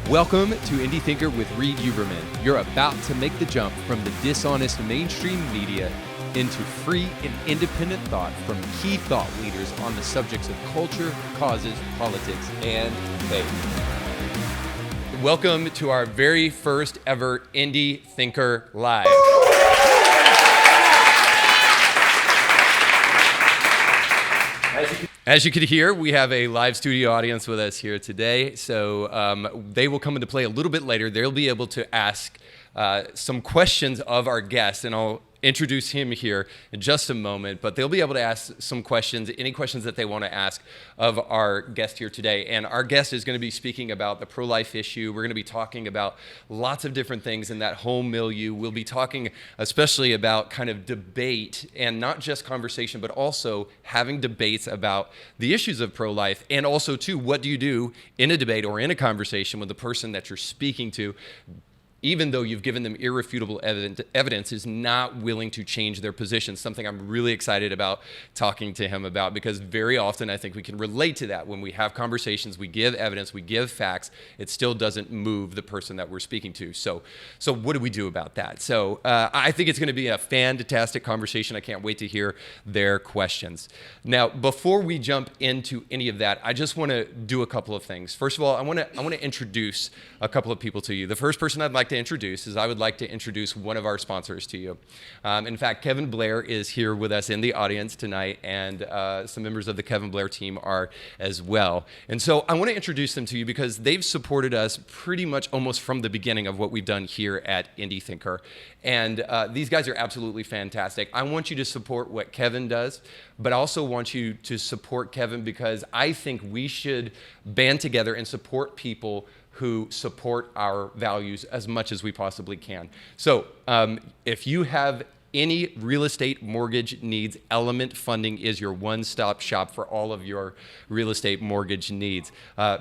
Welcome to Indie Thinker with Reed Uberman. You're about to make the jump from the dishonest mainstream media into free and independent thought from key thought leaders on the subjects of culture, causes, politics, and faith. Welcome to our very first ever Indie Thinker Live. As you could hear, we have a live studio audience with us here today, so they will come into play a little bit later. They'll be able to ask some questions of our guest, and I'll introduce him here in just a moment, but they'll be able to ask some questions, any questions that they want to ask of our guest here today. And our guest is going to be speaking about the pro-life issue. We're going to be talking about lots of different things in that whole milieu. We'll be talking especially about kind of debate, and not just conversation, but also having debates about the issues of pro-life, and also too, what do you do in a debate or in a conversation with the person that you're speaking to, even though you've given them irrefutable evidence, is not willing to change their position. Something I'm really excited about talking to him about, because very often I think we can relate to that. When we have conversations, we give evidence, we give facts, it still doesn't move the person that we're speaking to. So what do we do about that? So I think it's going to be a fantastic conversation. I can't wait to hear their questions. Now, before we jump into any of that, I just want to do a couple of things. First of all, I want to introduce a couple of people to you. The first person I'd like to introduce is I would like to introduce one of our sponsors to you. In fact, Kevin Blair is here with us in the audience tonight, and some members of the Kevin Blair team are as well. And so I want to introduce them to you because they've supported us pretty much almost from the beginning of what we've done here at Indie Thinker. And these guys are absolutely fantastic. I want you to support what Kevin does, but I also want you to support Kevin because I think we should band together and support people who support our values as much as we possibly can. So if you have any real estate mortgage needs, Element Funding is your one-stop shop for all of your real estate mortgage needs.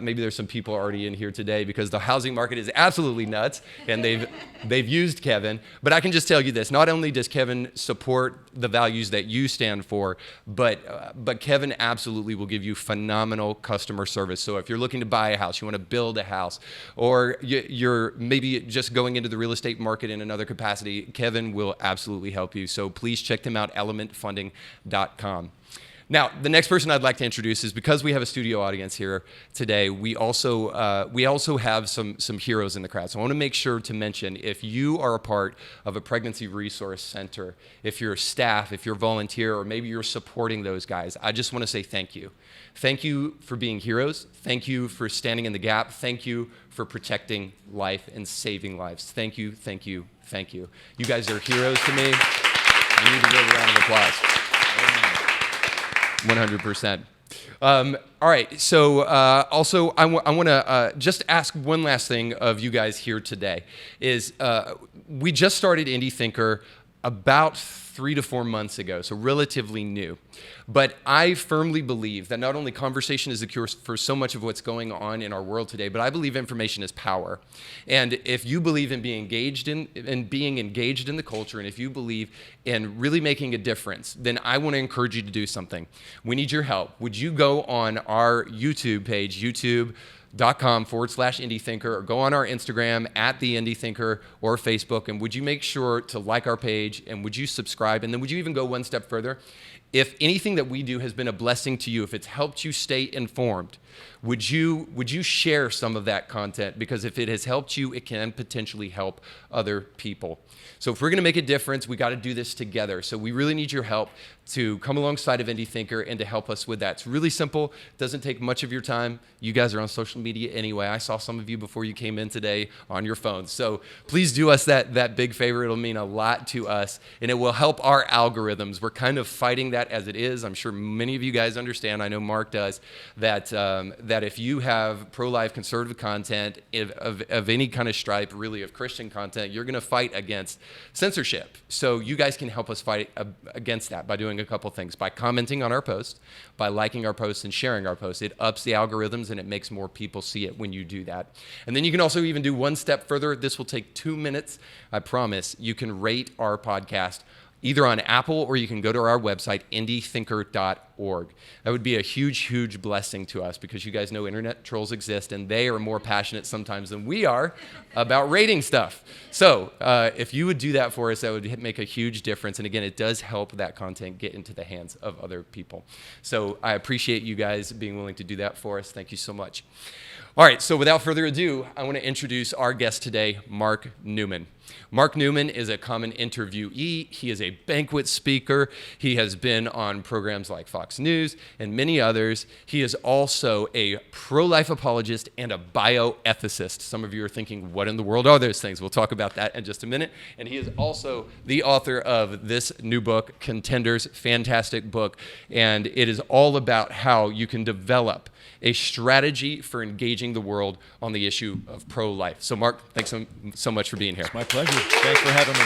Maybe there's some people already in here today because the housing market is absolutely nuts, and they've used Kevin. But I can just tell you this: not only does Kevin support the values that you stand for, but Kevin absolutely will give you phenomenal customer service. So if you're looking to buy a house, you want to build a house, or you're maybe just going into the real estate market in another capacity, Kevin will absolutely help you. So please check them out, elementfunding.com. Now, the next person I'd like to introduce is, because we have a studio audience here today, we also have some heroes in the crowd. So I want to make sure to mention, if you are a part of a pregnancy resource center, if you're staff, if you're a volunteer, or maybe you're supporting those guys, I just want to say thank you. Thank you for being heroes. Thank you for standing in the gap. Thank you for protecting life and saving lives. Thank you, thank you, thank you. You guys are heroes to me. I need to give a round of applause. 100%. All right, so also I want to just ask one last thing of you guys here today. Is we just started Indie Thinker about 3 to 4 months ago, so relatively new. But I firmly believe that not only conversation is the cure for so much of what's going on in our world today, but I believe information is power. And if you believe in being engaged in the culture, and if you believe in really making a difference, then I want to encourage you to do something. We need your help. Would you go on our YouTube page, youtube.com/Indie Thinker, or go on our Instagram @TheIndieThinker or Facebook, and would you make sure to like our page, and would you subscribe, and then would you even go one step further? If anything that we do has been a blessing to you, if it's helped you stay informed, would you share some of that content? Because if it has helped you, it can potentially help other people. So if we're going to make a difference, we got to do this together. So we really need your help to come alongside of Indie Thinker and to help us with that. It's really simple. It doesn't take much of your time. You guys are on social media anyway. I saw some of you before you came in today on your phones. So please do us that big favor. It'll mean a lot to us, and it will help our algorithms. We're kind of fighting that as it is. I'm sure many of you guys understand, I know Mark does, that if you have pro-life conservative content of any kind of stripe, really of Christian content, you're going to fight against censorship. So you guys can help us fight against that by doing a couple things: by commenting on our posts, by liking our posts and sharing our posts. It ups the algorithms and it makes more people see it when you do that. And then you can also even do one step further. This will take 2 minutes. I promise. You can rate our podcast either on Apple or you can go to our website, indiethinker.org. That would be a huge, huge blessing to us because you guys know internet trolls exist and they are more passionate sometimes than we are about rating stuff. So if you would do that for us, that would make a huge difference. And again, it does help that content get into the hands of other people. So I appreciate you guys being willing to do that for us. Thank you so much. All right, so without further ado, I want to introduce our guest today, Marc Newman. Marc Newman is a common interviewee. He is a banquet speaker. He has been on programs like Fox News and many others. He is also a pro-life apologist and a bio-ethicist. Some of you are thinking, what in the world are those things? We'll talk about that in just a minute. And he is also the author of this new book, Contenders, fantastic book. And it is all about how you can develop a strategy for engaging the world on the issue of pro-life. So Marc, thanks so much for being here. It's my pleasure. Thanks for having me.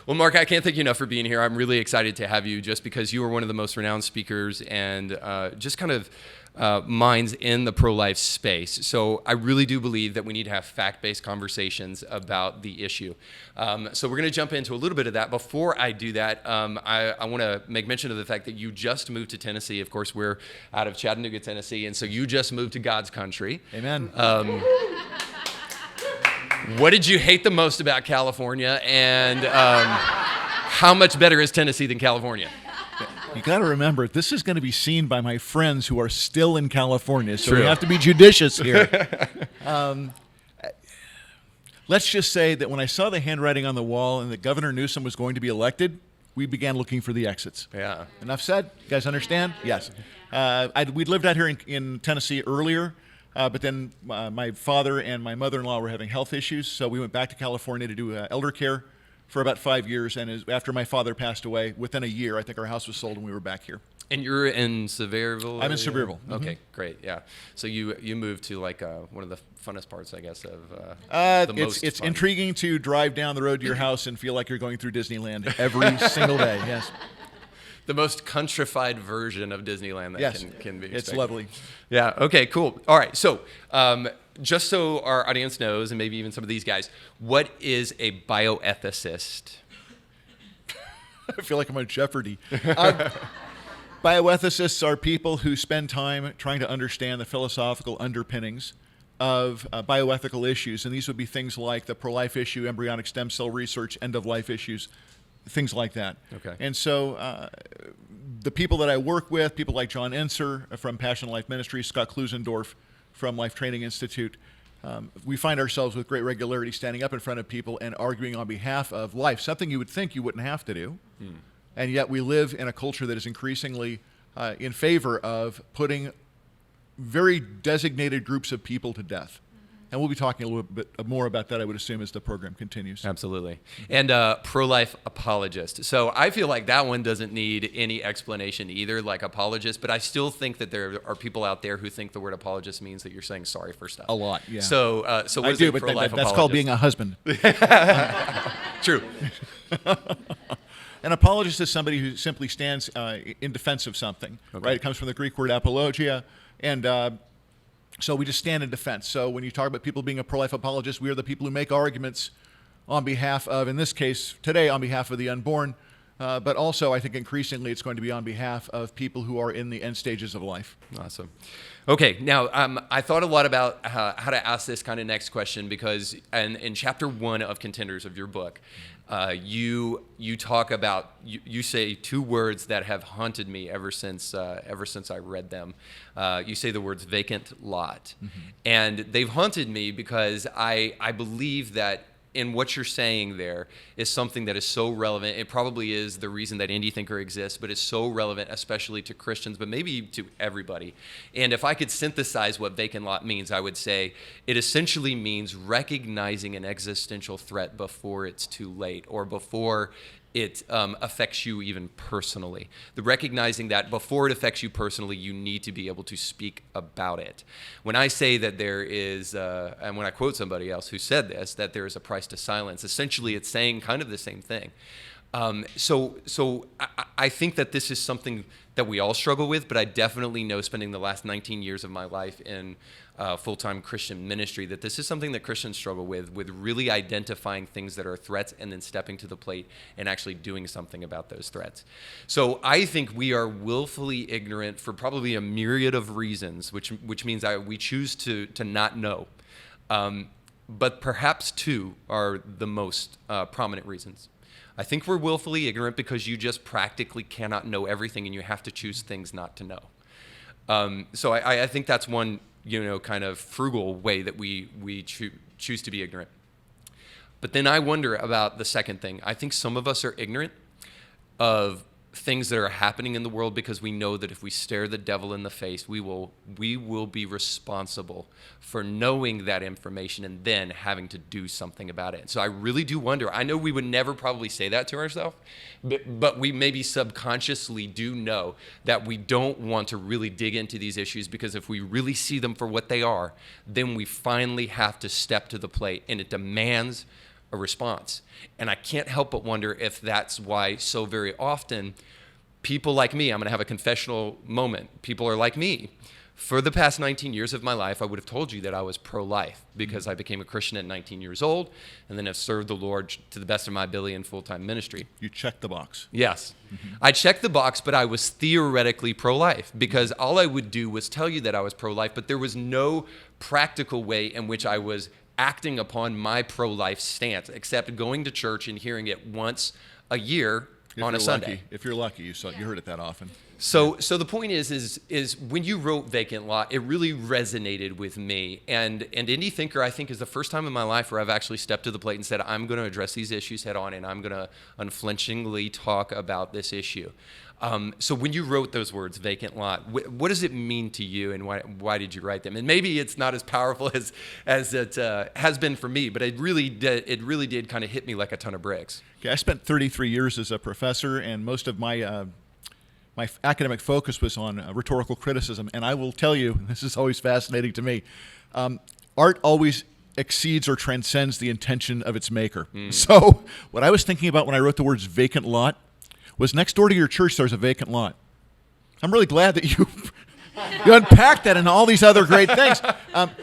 Well, Marc, I can't thank you enough for being here. I'm really excited to have you just because you are one of the most renowned speakers and just kind of minds in the pro-life space. So I really do believe that we need to have fact-based conversations about the issue. So we're going to jump into a little bit of that. Before I do that, I want to make mention of the fact that you just moved to Tennessee. Of course, we're out of Chattanooga, Tennessee, and so you just moved to God's country. Amen. What did you hate the most about California, and how much better is Tennessee than California? You got to remember, this is going to be seen by my friends who are still in California, so True. we have to be judicious here. Let's just say that when I saw the handwriting on the wall and that Governor Newsom was going to be elected, we began looking for the exits. Yeah. Enough said? You guys understand? Yes. We'd lived out here in Tennessee earlier, but then my father and my mother-in-law were having health issues, so we went back to California to do elder care for about 5 years, and after my father passed away, within a year, I think our house was sold and we were back here. And you're in Sevierville? I'm in Sevierville. Okay, great, yeah. So you moved to like one of the funnest parts, I guess, of it's intriguing to drive down the road to your house and feel like you're going through Disneyland every single day, yes. The most countrified version of Disneyland that yes. can be expected. It's lovely. Yeah, okay, cool. All right, so just so our audience knows, and maybe even some of these guys, what is a bioethicist? I feel like I'm on Jeopardy. Bioethicists are people who spend time trying to understand the philosophical underpinnings of bioethical issues, and these would be things like the pro-life issue, embryonic stem cell research, end-of-life issues, things like that. Okay. And so the people that I work with, people like John Enser from Passion Life Ministries, Scott Klusendorf from Life Training Institute, we find ourselves with great regularity standing up in front of people and arguing on behalf of life, something you would think you wouldn't have to do. And yet we live in a culture that is increasingly in favor of putting very designated groups of people to death. And we'll be talking a little bit more about that, I would assume, as the program continues. Absolutely. And pro-life apologist. So I feel like that one doesn't need any explanation either, like apologist, but I still think that there are people out there who think the word apologist means that you're saying sorry for stuff. A lot, yeah. So what I is do, a but pro-life that's apologist? called being a husband. True. An apologist is somebody who simply stands in defense of something, Okay. right? It comes from the Greek word apologia, and so we just stand in defense. So when you talk about people being a pro-life apologist, we are the people who make arguments on behalf of, in this case, today, on behalf of the unborn, but also I think increasingly it's going to be on behalf of people who are in the end stages of life. Awesome. Okay, now I thought a lot about how to ask this kind of next question because in chapter 1 of Contenders of your book, you talk about you say two words that have haunted me ever since I read them. You say the words vacant lot, and they've haunted me because I believe that in what you're saying there is something that is so relevant. It probably is the reason that Indie Thinker exists, but it's so relevant, especially to Christians, but maybe to everybody. And if I could synthesize what vacant lot means, I would say it essentially means recognizing an existential threat before it's too late or before it affects you even personally. The recognizing that before it affects you personally, you need to be able to speak about it. When I say that there is, and when I quote somebody else who said this, that there is a price to silence, essentially it's saying kind of the same thing. I think that this is something that we all struggle with, but I definitely know, spending the last 19 years of my life in full-time Christian ministry, that this is something that Christians struggle with really identifying things that are threats and then stepping to the plate and actually doing something about those threats. So I think we are willfully ignorant for probably a myriad of reasons, which means we choose to not know. But perhaps two are the most prominent reasons. I think we're willfully ignorant because you just practically cannot know everything, and you have to choose things not to know. So I think that's one, kind of frugal way that we choose to be ignorant. But then I wonder about the second thing. I think some of us are ignorant of things that are happening in the world because we know that if we stare the devil in the face, we will be responsible for knowing that information and then having to do something about it. So I really do wonder. I know we would never probably say that to ourselves, but we maybe subconsciously do know that we don't want to really dig into these issues, because if we really see them for what they are, then we finally have to step to the plate, and it demands a response. And I can't help but wonder if that's why so very often people like me, I'm going to have a confessional moment. People are like me. For the past 19 years of my life, I would have told you that I was pro-life because I became a Christian at 19 years old and then have served the Lord to the best of my ability in full-time ministry. You checked the box. Yes. I checked the box, but I was theoretically pro-life because all I would do was tell you that I was pro-life, but there was no practical way in which I was acting upon my pro-life stance, except going to church and hearing it once a year on a Sunday. If you're lucky, you heard it that often. So the point is when you wrote Vacant Lot, it really resonated with me. And Indie Thinker, I think, is the first time in my life where I've actually stepped to the plate and said, I'm going to address these issues head on, and I'm going to unflinchingly talk about this issue. So when you wrote those words, Vacant Lot, what does it mean to you, and why did you write them? And maybe it's not as powerful as it has been for me, but it really did kind of hit me like a ton of bricks. Okay, I spent 33 years as a professor, and most of my my academic focus was on rhetorical criticism. And I will tell you, this is always fascinating to me, art always exceeds or transcends the intention of its maker. So what I was thinking about when I wrote the words vacant lot was, next door to your church there's a vacant lot. I'm really glad that you unpacked that and all these other great things.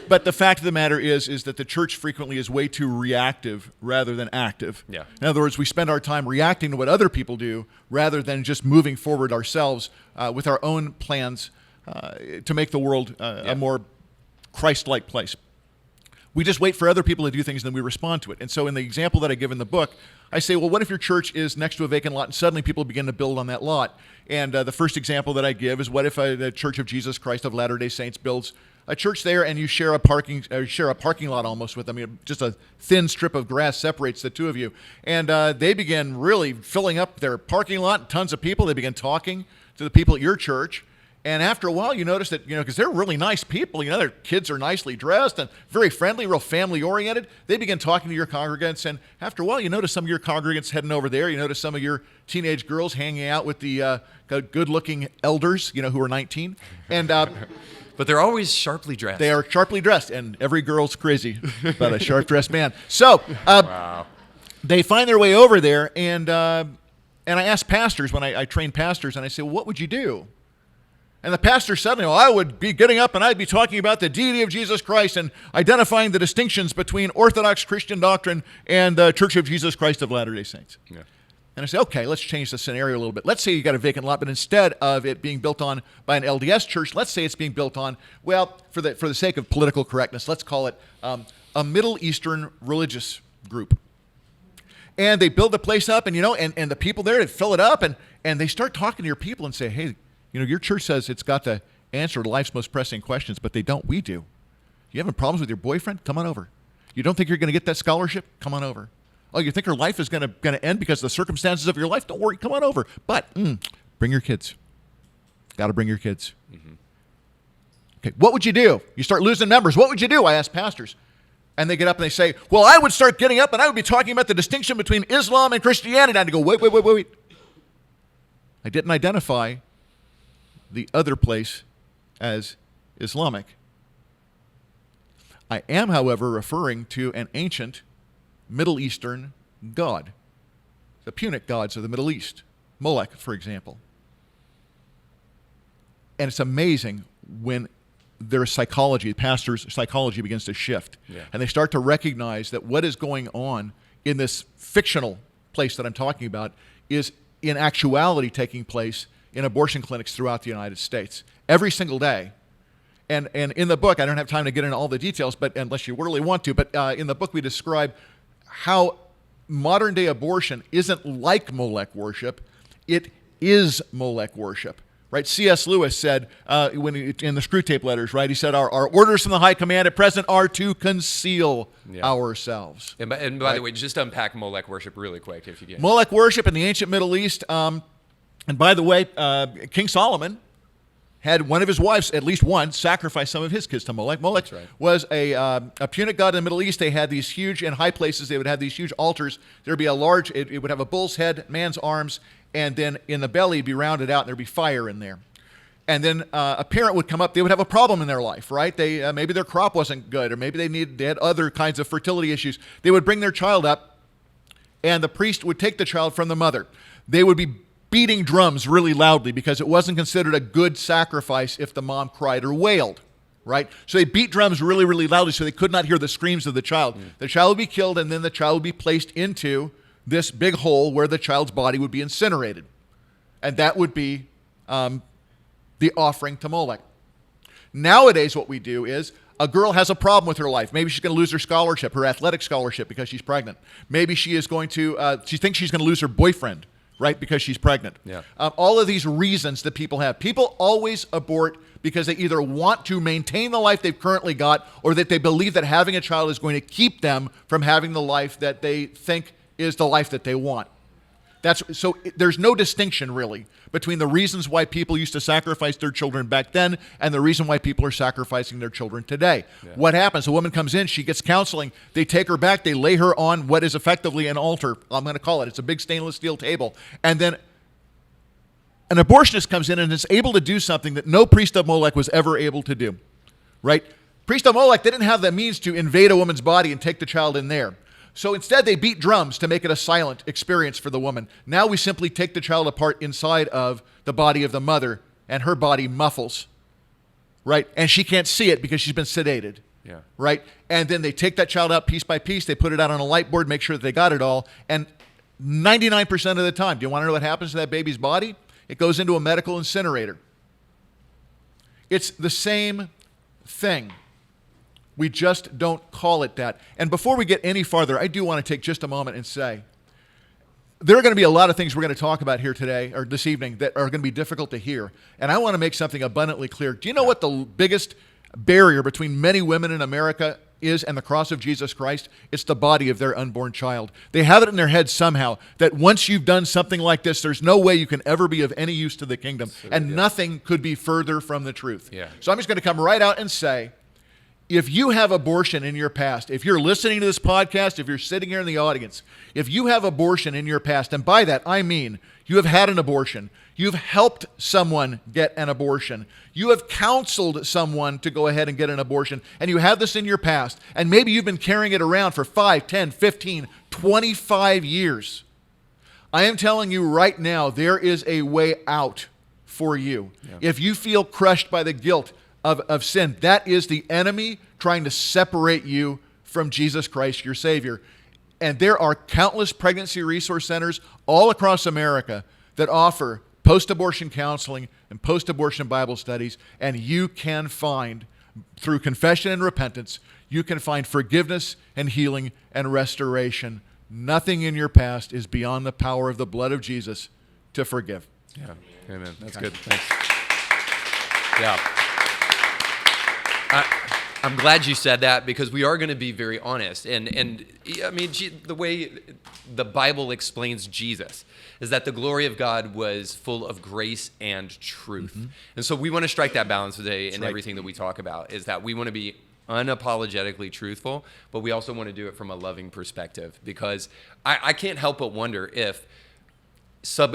But the fact of the matter is that the church frequently is way too reactive rather than active. Yeah. In other words, we spend our time reacting to what other people do rather than just moving forward ourselves with our own plans to make the world a more Christ-like place. We just wait for other people to do things and then we respond to it. And so in the example that I give in the book, I say, well, what if your church is next to a vacant lot and suddenly people begin to build on that lot? And the first example that I give is, what if the Church of Jesus Christ of Latter-day Saints builds a church there and you share a parking lot almost with them? I mean, just a thin strip of grass separates the two of you. And they begin really filling up their parking lot, tons of people. They begin talking to the people at your church. And after a while, you notice that, because they're really nice people, their kids are nicely dressed and very friendly, real family-oriented. They begin talking to your congregants, and after a while, you notice some of your congregants heading over there. You notice some of your teenage girls hanging out with the good-looking elders, who are 19. And but they're always sharply dressed. They are sharply dressed, and every girl's crazy about a sharp-dressed man. So wow. They find their way over there, and I ask pastors, when I train pastors, and I say, well, what would you do? And the pastor suddenly, I would be getting up and I'd be talking about the deity of Jesus Christ and identifying the distinctions between Orthodox Christian doctrine and the Church of Jesus Christ of Latter-day Saints. Yeah. And I say, okay, let's change the scenario a little bit. Let's say you got a vacant lot, but instead of it being built on by an LDS church, let's say it's being built on, well, for the sake of political correctness, let's call it a Middle Eastern religious group. And they build the place up, and and the people there, they fill it up, and they start talking to your people and say, hey, your church says it's got the answer to life's most pressing questions, but they don't. We do. You having problems with your boyfriend? Come on over. You don't think you're going to get that scholarship? Come on over. Oh, you think your life is going to end because of the circumstances of your life? Don't worry. Come on over. But bring your kids. Got to bring your kids. Mm-hmm. Okay, what would you do? You start losing members. What would you do? I ask pastors. And they get up and they say, well, I would start getting up and I would be talking about the distinction between Islam and Christianity. And I'd go, wait. I didn't identify the other place as Islamic. I am, however, referring to an ancient Middle Eastern god. the Punic gods of the Middle East, Molech, for example. And it's amazing when their psychology, the pastor's psychology begins to shift. Yeah. And they start to recognize that what is going on in this fictional place that I'm talking about is in actuality taking place in abortion clinics throughout the United States every single day. And in the book, I don't have time to get into all the details, but unless you really want to, but in the book we describe how modern day abortion isn't like Molech worship, it is Molech worship. Right? C.S. Lewis said in the Screw Tape Letters, right? He said, our orders from the high command at present are to conceal ourselves. And by the way, just unpack Molech worship really quick, if you can. Molech worship in the ancient Middle East. And by the way, King Solomon had one of his wives, at least one, sacrifice some of his kids to Molech. Molech was a Punic god in the Middle East. They had these huge, in high places, they would have these huge altars. There would be a large, it would have a bull's head, man's arms, and then in the belly it'd be rounded out and there'd be fire in there. And then a parent would come up, they would have a problem in their life, right? They maybe their crop wasn't good, or maybe they had other kinds of fertility issues. They would bring their child up, and the priest would take the child from the mother. They would be beating drums really loudly because it wasn't considered a good sacrifice if the mom cried or wailed, right? So they beat drums really, really loudly so they could not hear the screams of the child. The child would be killed, and then the child would be placed into this big hole where the child's body would be incinerated. And that would be the offering to Molech. Nowadays what we do is a girl has a problem with her life. Maybe she's going to lose her scholarship, her athletic scholarship, because she's pregnant. Maybe she is going to, she thinks she's going to lose her boyfriend, right, because she's pregnant. Yeah. All of these reasons that people have. People always abort because they either want to maintain the life they've currently got, or that they believe that having a child is going to keep them from having the life that they think is the life that they want. So there's no distinction really between the reasons why people used to sacrifice their children back then and the reason why people are sacrificing their children today. Yeah. What happens? A woman comes in, she gets counseling, they take her back, they lay her on what is effectively an altar, I'm going to call it. It's a big stainless steel table. And then an abortionist comes in and is able to do something that no priest of Molech was ever able to do, right? Priest of Molech, they didn't have the means to invade a woman's body and take the child in there. So instead, they beat drums to make it a silent experience for the woman. Now we simply take the child apart inside of the body of the mother, and her body muffles, right? And she can't see it because she's been sedated, right? And then they take that child out piece by piece. They put it out on a light board, make sure that they got it all. And 99% of the time, do you want to know what happens to that baby's body? It goes into a medical incinerator. It's the same thing. We just don't call it that. And before we get any farther, I do want to take just a moment and say, there are going to be a lot of things we're going to talk about here today, or this evening, that are going to be difficult to hear. And I want to make something abundantly clear. Do you know what the biggest barrier between many women in America is and the cross of Jesus Christ? It's the body of their unborn child. They have it in their head somehow that once you've done something like this, there's no way you can ever be of any use to the kingdom. And nothing could be further from the truth. Yeah. So I'm just going to come right out and say, if you have abortion in your past, if you're listening to this podcast, if you're sitting here in the audience, if you have abortion in your past, and by that I mean you have had an abortion, you've helped someone get an abortion, you have counseled someone to go ahead and get an abortion, and you have this in your past, and maybe you've been carrying it around for 5, 10, 15, 25 years, I am telling you right now, there is a way out for you. Yeah. If you feel crushed by the guilt of sin, that is the enemy trying to separate you from Jesus Christ, your Savior. And there are countless pregnancy resource centers all across America that offer post-abortion counseling and post-abortion Bible studies, and you can find, through confession and repentance, you can find forgiveness and healing and restoration. Nothing in your past is beyond the power of the blood of Jesus to forgive. Yeah, amen. That's good. Thanks. Yeah. I'm glad you said that, because we are going to be very honest. And I mean, the way the Bible explains Jesus is that the glory of God was full of grace and truth. Mm-hmm. And so we want to strike that balance today in everything that we talk about, is that we want to be unapologetically truthful, but we also want to do it from a loving perspective, because I can't help but wonder if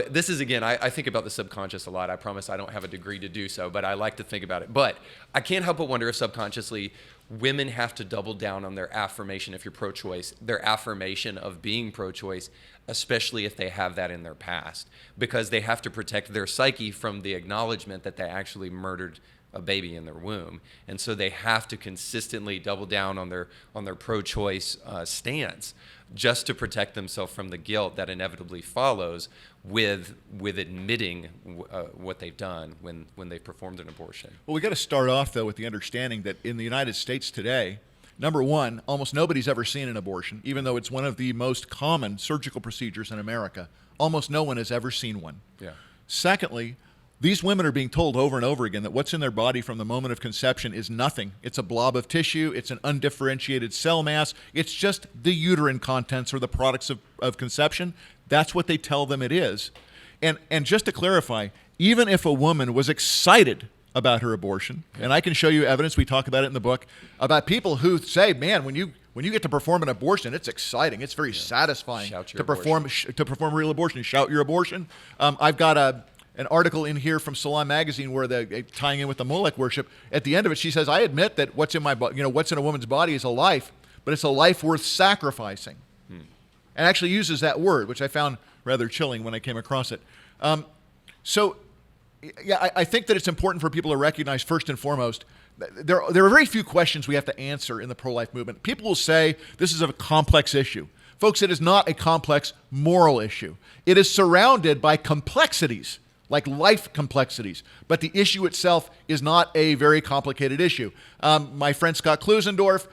this is, again, I think about the subconscious a lot. I promise I don't have a degree to do so, but I like to think about it. But I can't help but wonder if subconsciously women have to double down on their affirmation, if you're pro-choice, their affirmation of being pro-choice, especially if they have that in their past, because they have to protect their psyche from the acknowledgement that they actually murdered a baby in their womb. And so they have to consistently double down on their pro-choice stance just to protect themselves from the guilt that inevitably follows with admitting what they've done when they've performed an abortion. Well, we got to start off, though, with the understanding that in the United States today, number one, almost nobody's ever seen an abortion, even though it's one of the most common surgical procedures in America. Almost no one has ever seen one. Yeah. Secondly, these women are being told over and over again that what's in their body from the moment of conception is nothing. It's a blob of tissue. It's an undifferentiated cell mass. It's just the uterine contents or the products of conception. That's what they tell them it is. And just to clarify, even if a woman was excited about her abortion, and I can show you evidence, we talk about it in the book, about people who say, man, when you get to perform an abortion, it's exciting. It's very satisfying to perform a real abortion. Shout your abortion. I've got an article in here from Salon Magazine where tying in with the Molech worship. At the end of it, she says, "I admit that what's in what's in a woman's body is a life, but it's a life worth sacrificing." And actually uses that word, which I found rather chilling when I came across it. I think that it's important for people to recognize first and foremost there are very few questions we have to answer in the pro-life movement. People will say this is a complex issue. Folks, it is not a complex moral issue. It is surrounded by complexities, like life complexities, but the issue itself is not a very complicated issue. My friend Scott Klusendorf,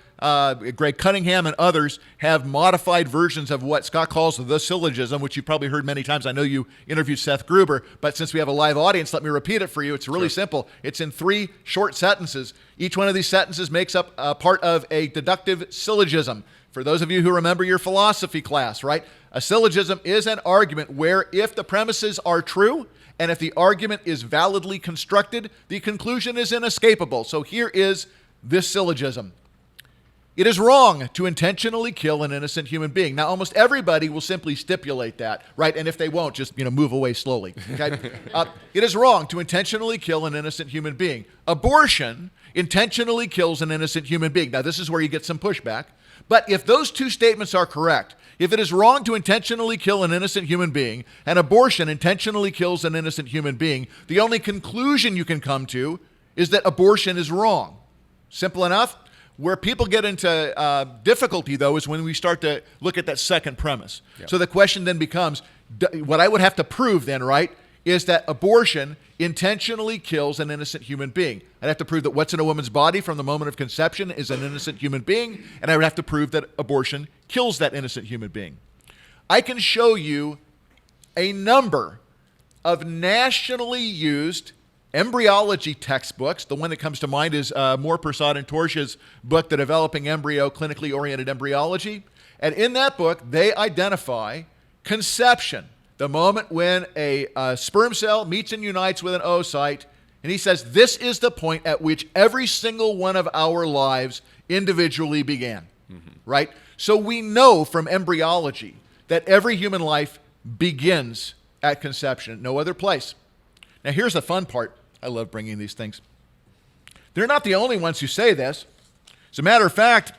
Greg Cunningham, and others have modified versions of what Scott calls the syllogism, which you've probably heard many times. I know you interviewed Seth Gruber, but since we have a live audience, let me repeat it for you. It's really simple. It's in 3 short sentences. Each one of these sentences makes up a part of a deductive syllogism. For those of you who remember your philosophy class, right? A syllogism is an argument where if the premises are true, and if the argument is validly constructed, the conclusion is inescapable. So here is this syllogism. It is wrong to intentionally kill an innocent human being. Now, almost everybody will simply stipulate that, right? And if they won't, just move away slowly. Okay? It is wrong to intentionally kill an innocent human being. Abortion intentionally kills an innocent human being. Now, this is where you get some pushback. But if those 2 statements are correct, if it is wrong to intentionally kill an innocent human being, and abortion intentionally kills an innocent human being, the only conclusion you can come to is that abortion is wrong. Simple enough. Where people get into difficulty, though, is when we start to look at that second premise. Yep. So the question then becomes, what I would have to prove then, right, is that abortion intentionally kills an innocent human being. I'd have to prove that what's in a woman's body from the moment of conception is an innocent human being, and I would have to prove that abortion kills that innocent human being. I can show you a number of nationally used embryology textbooks. The one that comes to mind is Moore, Prasad, and Torsh's book, The Developing Embryo, Clinically Oriented Embryology. And in that book, they identify conception, the moment when a sperm cell meets and unites with an oocyte. And he says, this is the point at which every single one of our lives individually began. Right? So we know from embryology that every human life begins at conception, no other place. Now, here's the fun part. I love bringing these things. They're not the only ones who say this. As a matter of fact,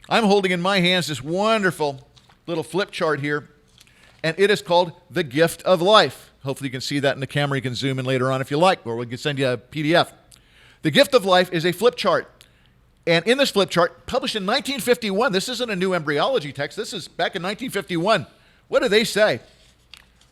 I'm holding in my hands this wonderful little flip chart here, and it is called The Gift of Life. Hopefully you can see that in the camera. You can zoom in later on if you like, or we can send you a PDF. The Gift of Life is a flip chart. And in this flip chart, published in 1951, this isn't a new embryology text. This is back in 1951. What do they say?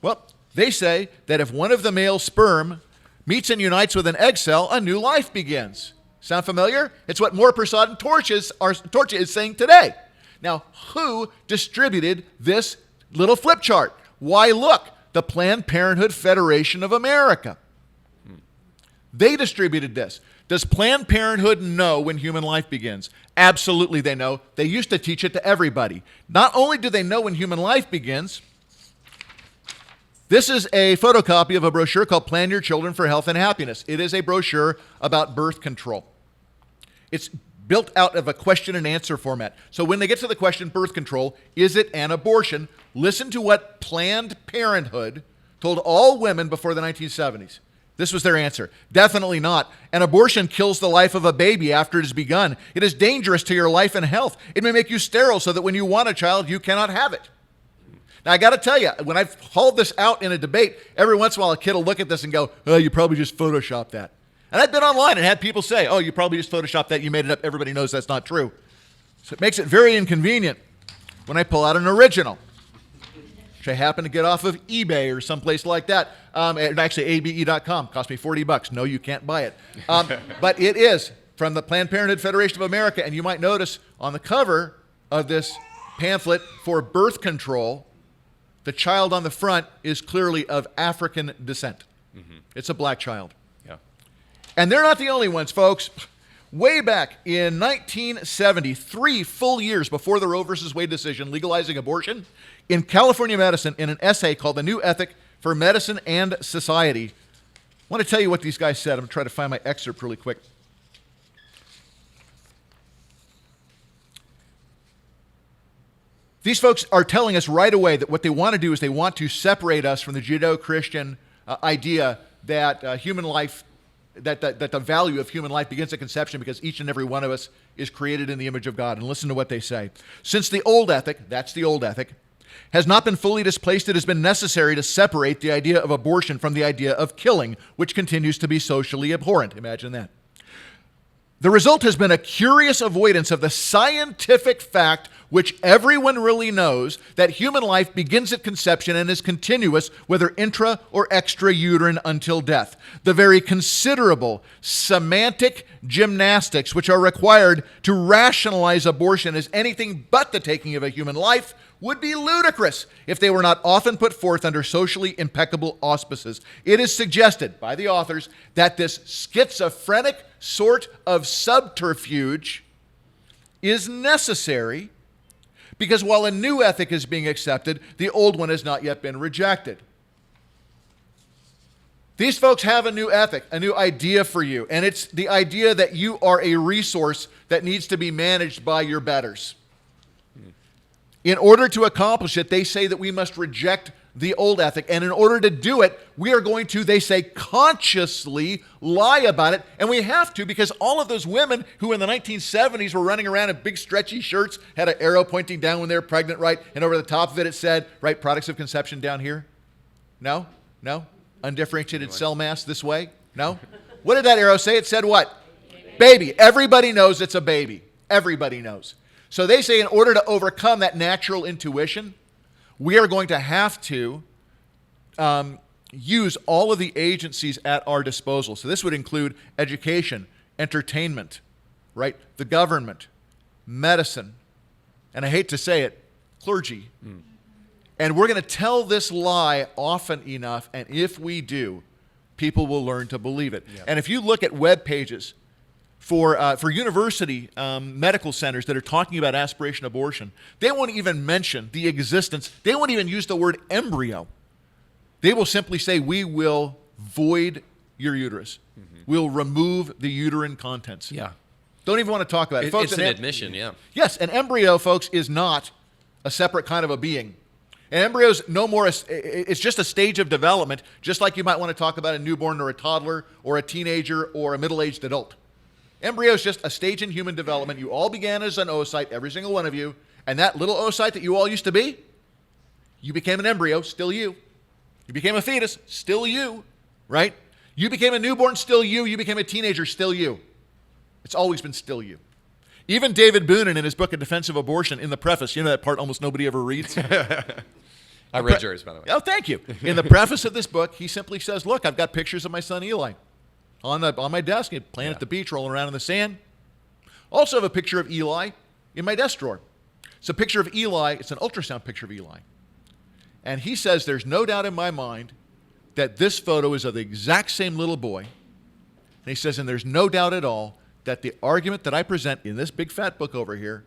Well, they say that if one of the male sperm meets and unites with an egg cell, a new life begins. Sound familiar? It's what Moore, Prasad, and Torcha is saying today. Now, who distributed this little flip chart? Why, look, the Planned Parenthood Federation of America. They distributed this. Does Planned Parenthood know when human life begins? Absolutely they know. They used to teach it to everybody. Not only do they know when human life begins, this is a photocopy of a brochure called Plan Your Children for Health and Happiness. It is a brochure about birth control. It's built out of a question and answer format. So when they get to the question, birth control, is it an abortion? Listen to what Planned Parenthood told all women before the 1970s. This was their answer. Definitely not. An abortion kills the life of a baby after it has begun. It is dangerous to your life and health. It may make you sterile so that when you want a child, you cannot have it. Now, I got to tell you, when I've hauled this out in a debate, every once in a while a kid will look at this and go, oh, you probably just photoshopped that. And I've been online and had people say, oh, you probably just photoshopped that, you made it up, everybody knows that's not true. So it makes it very inconvenient when I pull out an original, which I happen to get off of eBay or someplace like that. Actually, abe.com, cost me $40. No, you can't buy it. But it is from the Planned Parenthood Federation of America, and you might notice on the cover of this pamphlet for birth control, the child on the front is clearly of African descent. Mm-hmm. It's a black child. Yeah. And they're not the only ones, folks. Way back in 1970, 3 full years before the Roe versus Wade decision legalizing abortion, in California Medicine, in an essay called The New Ethic for Medicine and Society, I want to tell you what these guys said. I'm going to try to find my excerpt really quick. These folks are telling us right away that what they want to do is they want to separate us from the Judeo-Christian idea that human life, that the value of human life begins at conception because each and every one of us is created in the image of God. And listen to what they say. Since the old ethic, that's the old ethic, has not been fully displaced, it has been necessary to separate the idea of abortion from the idea of killing, which continues to be socially abhorrent. Imagine that. The result has been a curious avoidance of the scientific fact, which everyone really knows, that human life begins at conception and is continuous, whether intra or extrauterine, until death. The very considerable semantic gymnastics which are required to rationalize abortion as anything but the taking of a human life would be ludicrous if they were not often put forth under socially impeccable auspices. It is suggested by the authors that this schizophrenic sort of subterfuge is necessary because while a new ethic is being accepted, the old one has not yet been rejected. These folks have a new ethic, a new idea for you, and it's the idea that you are a resource that needs to be managed by your betters. In order to accomplish it, they say that we must reject the old ethic. And in order to do it, we are going to, they say, consciously lie about it. And we have to because all of those women who in the 1970s were running around in big stretchy shirts, had an arrow pointing down when they were pregnant, right? And over the top of it, it said, right, products of conception down here. No? No? Undifferentiated cell mass this way? No? What did that arrow say? It said what? Baby. Everybody knows it's a baby. Everybody knows. So they say in order to overcome that natural intuition, we are going to have to use all of the agencies at our disposal. So this would include education, entertainment, right? The government, medicine, and I hate to say it, clergy. Mm. And we're going to tell this lie often enough, and if we do, people will learn to believe it. Yep. And if you look at web pages for university medical centers that are talking about aspiration abortion, they won't even mention the existence. They won't even use the word embryo. They will simply say, we will void your uterus. Mm-hmm. We'll remove the uterine contents. Yeah. Don't even want to talk about it. Folks, it's an admission, yeah. Yes, an embryo, folks, is not a separate kind of a being. An embryo is no more, it's just a stage of development, just like you might want to talk about a newborn or a toddler or a teenager or a middle-aged adult. Embryo is just a stage in human development. You all began as an oocyte, every single one of you, and that little oocyte that you all used to be, you became an embryo, still you. You became a fetus, still you, right? You became a newborn, still you. You became a teenager, still you. It's always been still you. Even David Boonin, in his book, A Defense of Abortion, in the preface, you know that part almost nobody ever reads? I read yours, by the way. Oh, thank you. In the preface of this book, he simply says, look, I've got pictures of my son Eli on my desk, playing at the beach, rolling around in the sand. Also have a picture of Eli in my desk drawer. It's a picture of Eli. It's an ultrasound picture of Eli. And he says there's no doubt in my mind that this photo is of the exact same little boy. And he says, and there's no doubt at all that the argument that I present in this big fat book over here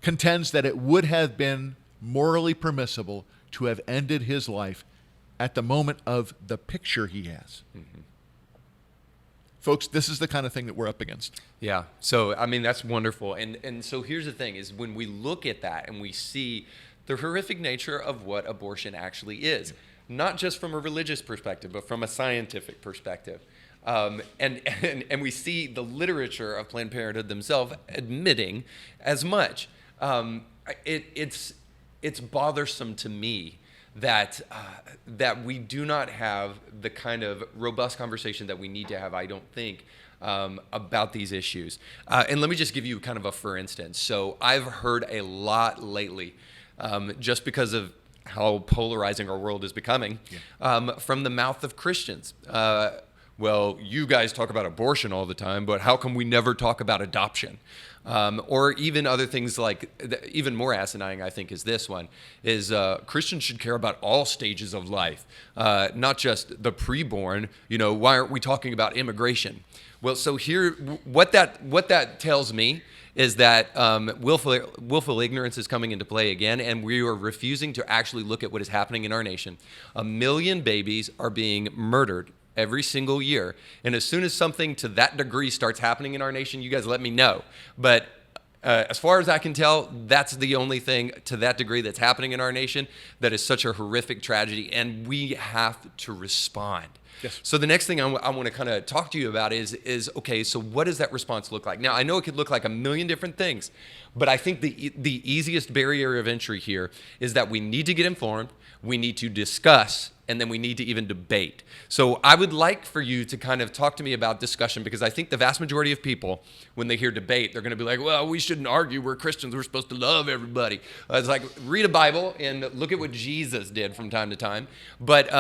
contends that it would have been morally permissible to have ended his life at the moment of the picture he has. Mm-hmm. folks, this is the kind of thing that we're up against. Yeah. So, I mean, that's wonderful. And so here's the thing is when we look at that and we see the horrific nature of what abortion actually is, not just from a religious perspective, but from a scientific perspective. And we see the literature of Planned Parenthood themselves admitting as much. It's bothersome to me that we do not have the kind of robust conversation that we need to have, I don't think, about these issues. And let me just give you kind of a for instance. So I've heard a lot lately, just because of how polarizing our world is becoming, from the mouth of Christians. Well, you guys talk about abortion all the time, but how come we never talk about adoption? Or even other things like, even more asinine, I think, is this one, is Christians should care about all stages of life, not just the preborn. Why aren't we talking about immigration? Well, so here, what that tells me is that willful ignorance is coming into play again, and we are refusing to actually look at what is happening in our nation. 1 million babies are being murdered every single year. And as soon as something to that degree starts happening in our nation, you guys let me know. But as far as I can tell, that's the only thing to that degree that's happening in our nation that is such a horrific tragedy, and we have to respond. Yes. So the next thing I want to kind of talk to you about is okay, so what does that response look like? Now, I know it could look like a million different things, but I think the easiest barrier of entry here is that we need to get informed, we need to discuss, and then we need to even debate. So I would like for you to kind of talk to me about discussion, because I think the vast majority of people, when they hear debate, they're going to be like, well, we shouldn't argue. We're Christians. We're supposed to love everybody. It's like, read a Bible and look at what Jesus did from time to time. But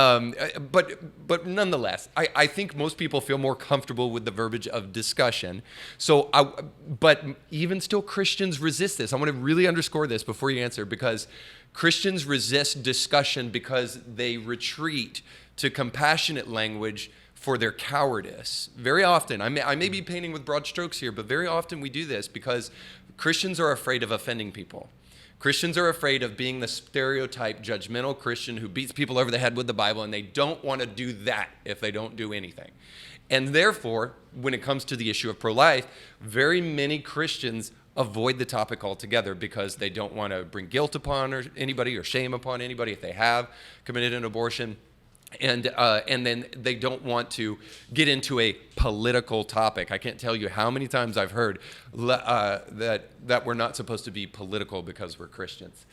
nonetheless, I think most people feel more comfortable with the verbiage of discussion. But even still, Christians resist this. I want to really underscore this before you answer, because Christians resist discussion because they retreat to compassionate language for their cowardice. Very often, I may be painting with broad strokes here, but very often we do this because Christians are afraid of offending people. Christians are afraid of being the stereotype judgmental Christian who beats people over the head with the Bible, and they don't want to do that if they don't do anything. And therefore, when it comes to the issue of pro-life, very many Christians avoid the topic altogether because they don't want to bring guilt upon anybody or shame upon anybody if they have committed an abortion. And then they don't want to get into a political topic. I can't tell you how many times I've heard that we're not supposed to be political because we're Christians.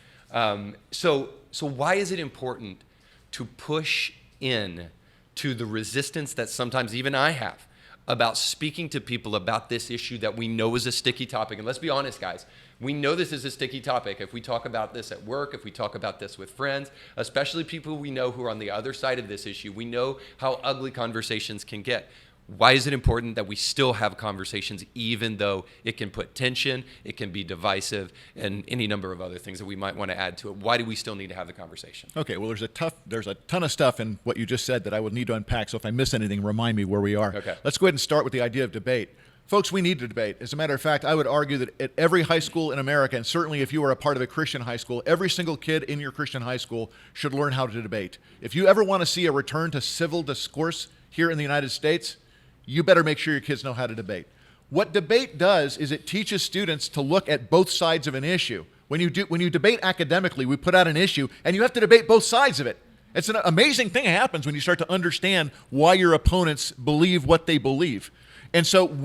So why is it important to push in to the resistance that sometimes even I have about speaking to people about this issue that we know is a sticky topic? And let's be honest, guys, we know this is a sticky topic. If we talk about this at work, if we talk about this with friends, especially people we know who are on the other side of this issue, we know how ugly conversations can get. Why is it important that we still have conversations, even though it can put tension, it can be divisive, and any number of other things that we might want to add to it? Why do we still need to have the conversation? Okay, well, there's a ton of stuff in what you just said that I would need to unpack, so if I miss anything, remind me where we are. Okay. Let's go ahead and start with the idea of debate. Folks, we need to debate. As a matter of fact, I would argue that at every high school in America, and certainly if you are a part of a Christian high school, every single kid in your Christian high school should learn how to debate. If you ever want to see a return to civil discourse here in the United States, you better make sure your kids know how to debate. What debate does is it teaches students to look at both sides of an issue. When you debate academically, we put out an issue, and you have to debate both sides of it. It's an amazing thing that happens when you start to understand why your opponents believe what they believe. And so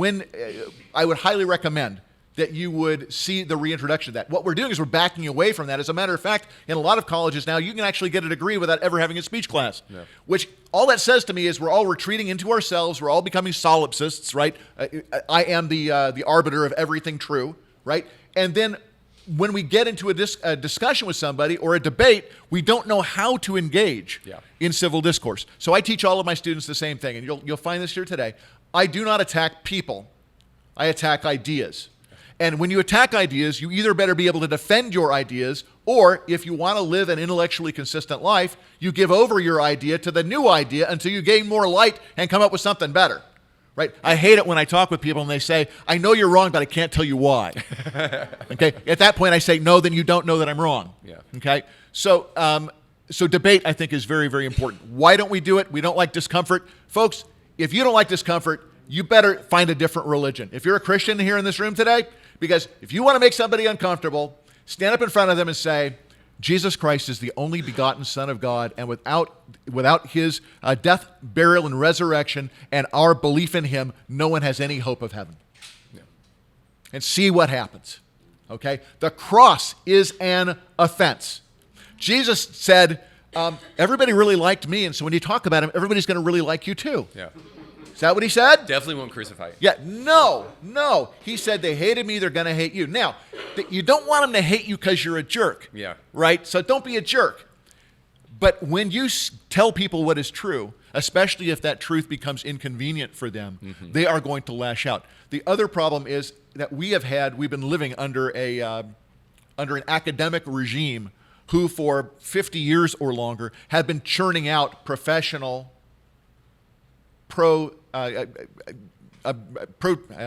I would highly recommend that you would see the reintroduction of that. What we're doing is we're backing away from that. As a matter of fact, in a lot of colleges now, you can actually get a degree without ever having a speech class, which all that says to me is we're all retreating into ourselves. We're all becoming solipsists, right? I am the arbiter of everything true, right? And then when we get into a discussion with somebody or a debate, we don't know how to engage in civil discourse. So I teach all of my students the same thing, and you'll find this here today. I do not attack people. I attack ideas. And when you attack ideas, you either better be able to defend your ideas, or if you want to live an intellectually consistent life, you give over your idea to the new idea until you gain more light and come up with something better, right? I hate it when I talk with people and they say, I know you're wrong, but I can't tell you why. Okay? At that point, I say, no, then you don't know that I'm wrong. Okay? So debate, I think, is very, very important. Why don't we do it? We don't like discomfort. Folks, if you don't like discomfort, you better find a different religion. If you're a Christian here in this room today, because if you want to make somebody uncomfortable, stand up in front of them and say, Jesus Christ is the only begotten Son of God, and without his death, burial, and resurrection, and our belief in him, no one has any hope of heaven. Yeah. And see what happens. Okay? The cross is an offense. Jesus said, everybody really liked me, and so when you talk about him, everybody's going to really like you too. Yeah. Is that what he said? Definitely won't crucify you. Yeah, no. He said they hated me, they're going to hate you. Now, you don't want them to hate you because you're a jerk. Yeah. Right? So don't be a jerk. But when you tell people what is true, especially if that truth becomes inconvenient for them, they are going to lash out. The other problem is that we've been living under an academic regime who for 50 years or longer have been churning out professional I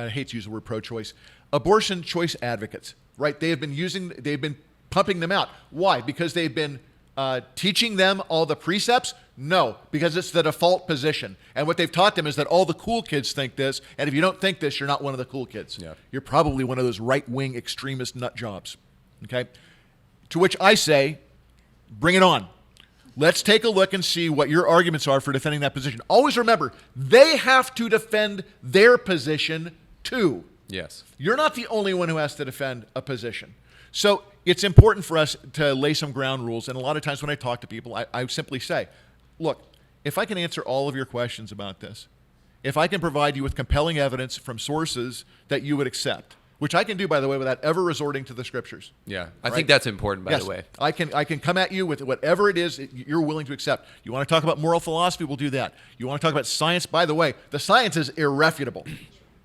hate to use the word pro-choice, abortion choice advocates, right? They've been pumping them out. Why? Because they've been teaching them all the precepts? No, because it's the default position. And what they've taught them is that all the cool kids think this, and if you don't think this, you're not one of the cool kids. Yeah. You're probably one of those right-wing extremist nut jobs, okay? To which I say, bring it on. Let's take a look and see what your arguments are for defending that position. Always remember, they have to defend their position too. Yes. You're not the only one who has to defend a position. So it's important for us to lay some ground rules. And a lot of times when I talk to people, I simply say, look, if I can answer all of your questions about this, if I can provide you with compelling evidence from sources that you would accept, which I can do, by the way, without ever resorting to the scriptures. Yeah, I think that's important, by the way. I can come at you with whatever it is you're willing to accept. You want to talk about moral philosophy, we'll do that. You want to talk about science, by the way, the science is irrefutable,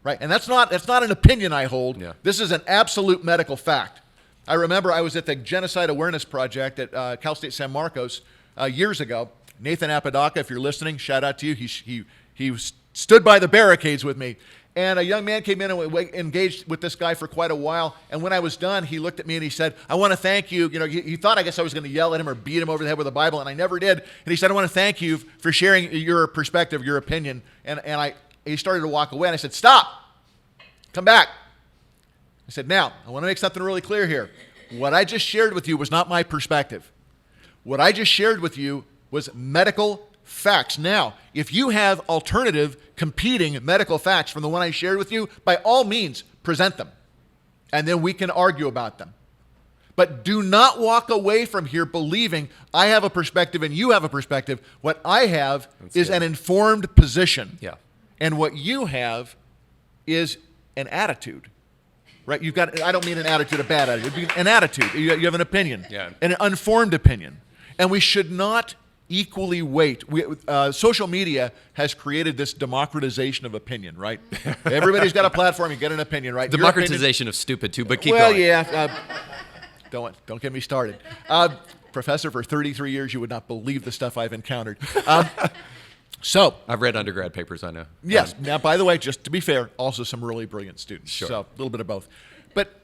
right? And that's not an opinion I hold. Yeah. This is an absolute medical fact. I remember I was at the Genocide Awareness Project at Cal State San Marcos years ago. Nathan Apodaca, if you're listening, shout out to you. He stood by the barricades with me. And a young man came in and engaged with this guy for quite a while. And when I was done, he looked at me and he said, I want to thank you. You know, he thought, I guess I was going to yell at him or beat him over the head with a Bible, and I never did. And he said, I want to thank you for sharing your perspective, your opinion. And he started to walk away, and I said, stop. Come back. I said, now, I want to make something really clear here. What I just shared with you was not my perspective. What I just shared with you was medical facts. Now, if you have alternative, competing medical facts from the one I shared with you, by all means, present them. And then we can argue about them. But do not walk away from here believing I have a perspective and you have a perspective. What I have is an informed position. Yeah. And what you have is an attitude. Right? You've got, I don't mean an attitude, a bad attitude, an attitude. You have an opinion, an uninformed opinion. And we should not equally weight. Social media has created this democratization of opinion, right? Everybody's got a platform, you get an opinion, right? Democratization of stupid too, but keep going. Well, yeah. Don't get me started. Professor for 33 years, you would not believe the stuff I've encountered. So I've read undergrad papers, I know. Yes. Now, by the way, just to be fair, also some really brilliant students. Sure. So a little bit of both. But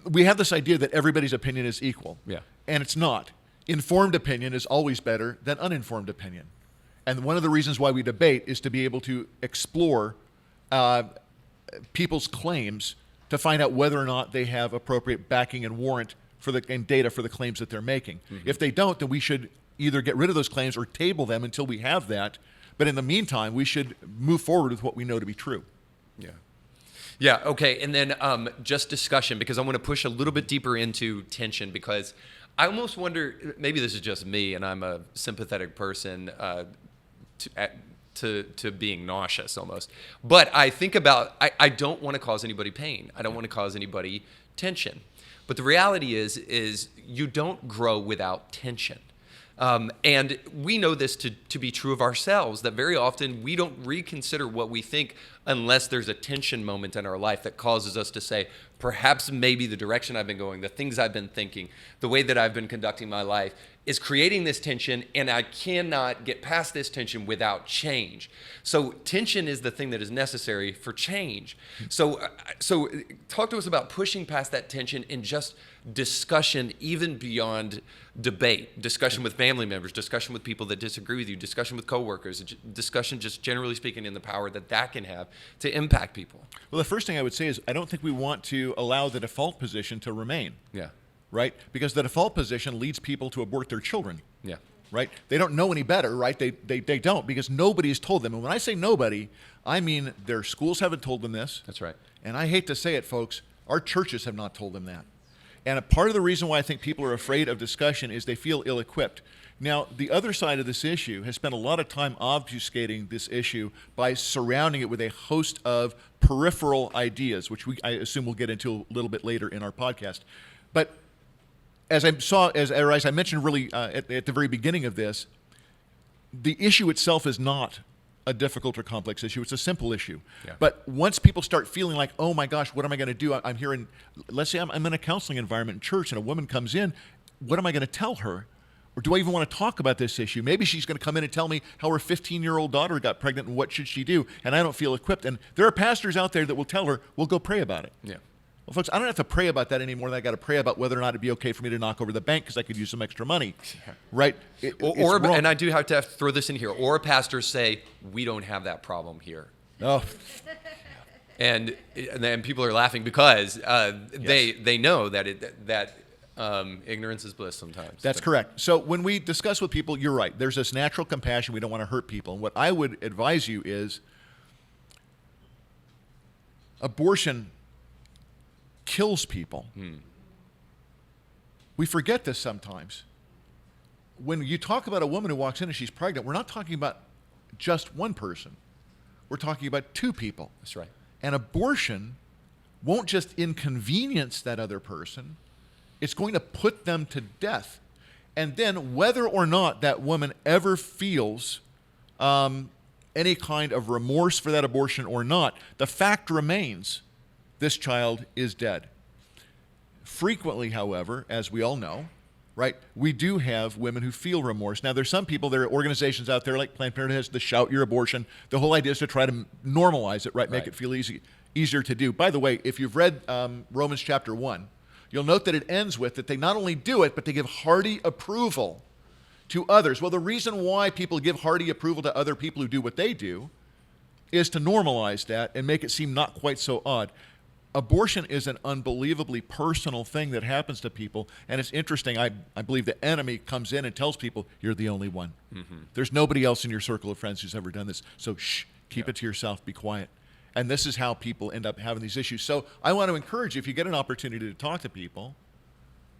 we have this idea that everybody's opinion is equal. Yeah. And it's not. Informed opinion is always better than uninformed opinion. And one of the reasons why we debate is to be able to explore people's claims to find out whether or not they have appropriate backing and warrant and data for the claims that they're making. Mm-hmm. If they don't, then we should either get rid of those claims or table them until we have that. But in the meantime, we should move forward with what we know to be true. Yeah. Yeah, okay. And then just discussion, because I want to push a little bit deeper into tension, because I almost wonder, maybe this is just me and I'm a sympathetic person to being nauseous almost. But I think about, I don't want to cause anybody pain. I don't want to cause anybody tension. But the reality is you don't grow without tension. And we know this to be true of ourselves, that very often we don't reconsider what we think unless there's a tension moment in our life that causes us to say, perhaps maybe the direction I've been going, the things I've been thinking, the way that I've been conducting my life is creating this tension, and I cannot get past this tension without change. So tension is the thing that is necessary for change. So talk to us about pushing past that tension in just discussion, even beyond debate, discussion with family members, discussion with people that disagree with you, discussion with coworkers, discussion just generally speaking in the power that can have to impact people. Well, the first thing I would say is I don't think we want to allow the default position to remain. Yeah. Right? Because the default position leads people to abort their children. Yeah. Right? They don't know any better, right? They don't, because nobody has told them. And when I say nobody, I mean their schools haven't told them this. That's right. And I hate to say it, folks, our churches have not told them that. And a part of the reason why I think people are afraid of discussion is they feel ill-equipped. Now, the other side of this issue has spent a lot of time obfuscating this issue by surrounding it with a host of peripheral ideas, which I assume we'll get into a little bit later in our podcast. But as I mentioned really at the very beginning of this, the issue itself is not a difficult or complex issue. It's a simple issue. Yeah. But once people start feeling like, oh my gosh, what am I going to do? I'm here in, let's say I'm in a counseling environment in church and a woman comes in, what am I going to tell her? Or do I even want to talk about this issue? Maybe she's going to come in and tell me how her 15-year-old daughter got pregnant and what should she do, and I don't feel equipped. And there are pastors out there that will tell her, we'll go pray about it. Yeah. Well, folks, I don't have to pray about that anymore than I got to pray about whether or not it'd be okay for me to knock over the bank because I could use some extra money, right? And I do have to throw this in here. Or a pastor say, we don't have that problem here. Oh. And then people are laughing because they know that ignorance is bliss sometimes. That's correct. So when we discuss with people, you're right. There's this natural compassion. We don't want to hurt people. And what I would advise you is abortion kills people. We forget this sometimes. When you talk about a woman who walks in and she's pregnant, we're not talking about just one person. We're talking about two people. That's right. And abortion won't just inconvenience that other person, it's going to put them to death. And then whether or not that woman ever feels any kind of remorse for that abortion or not, the fact remains this child is dead. Frequently, however, as we all know, right, we do have women who feel remorse. Now, there's some people, there are organizations out there like Planned Parenthood has the Shout Your Abortion. The whole idea is to try to normalize it, right, make it feel easier to do. By the way, if you've read Romans chapter 1, you'll note that it ends with that they not only do it, but they give hearty approval to others. Well, the reason why people give hearty approval to other people who do what they do is to normalize that and make it seem not quite so odd. Abortion is an unbelievably personal thing that happens to people, and it's interesting. I believe the enemy comes in and tells people, you're the only one. Mm-hmm. There's nobody else in your circle of friends who's ever done this, so shh, keep it to yourself, be quiet. And this is how people end up having these issues. So I want to encourage you, if you get an opportunity to talk to people,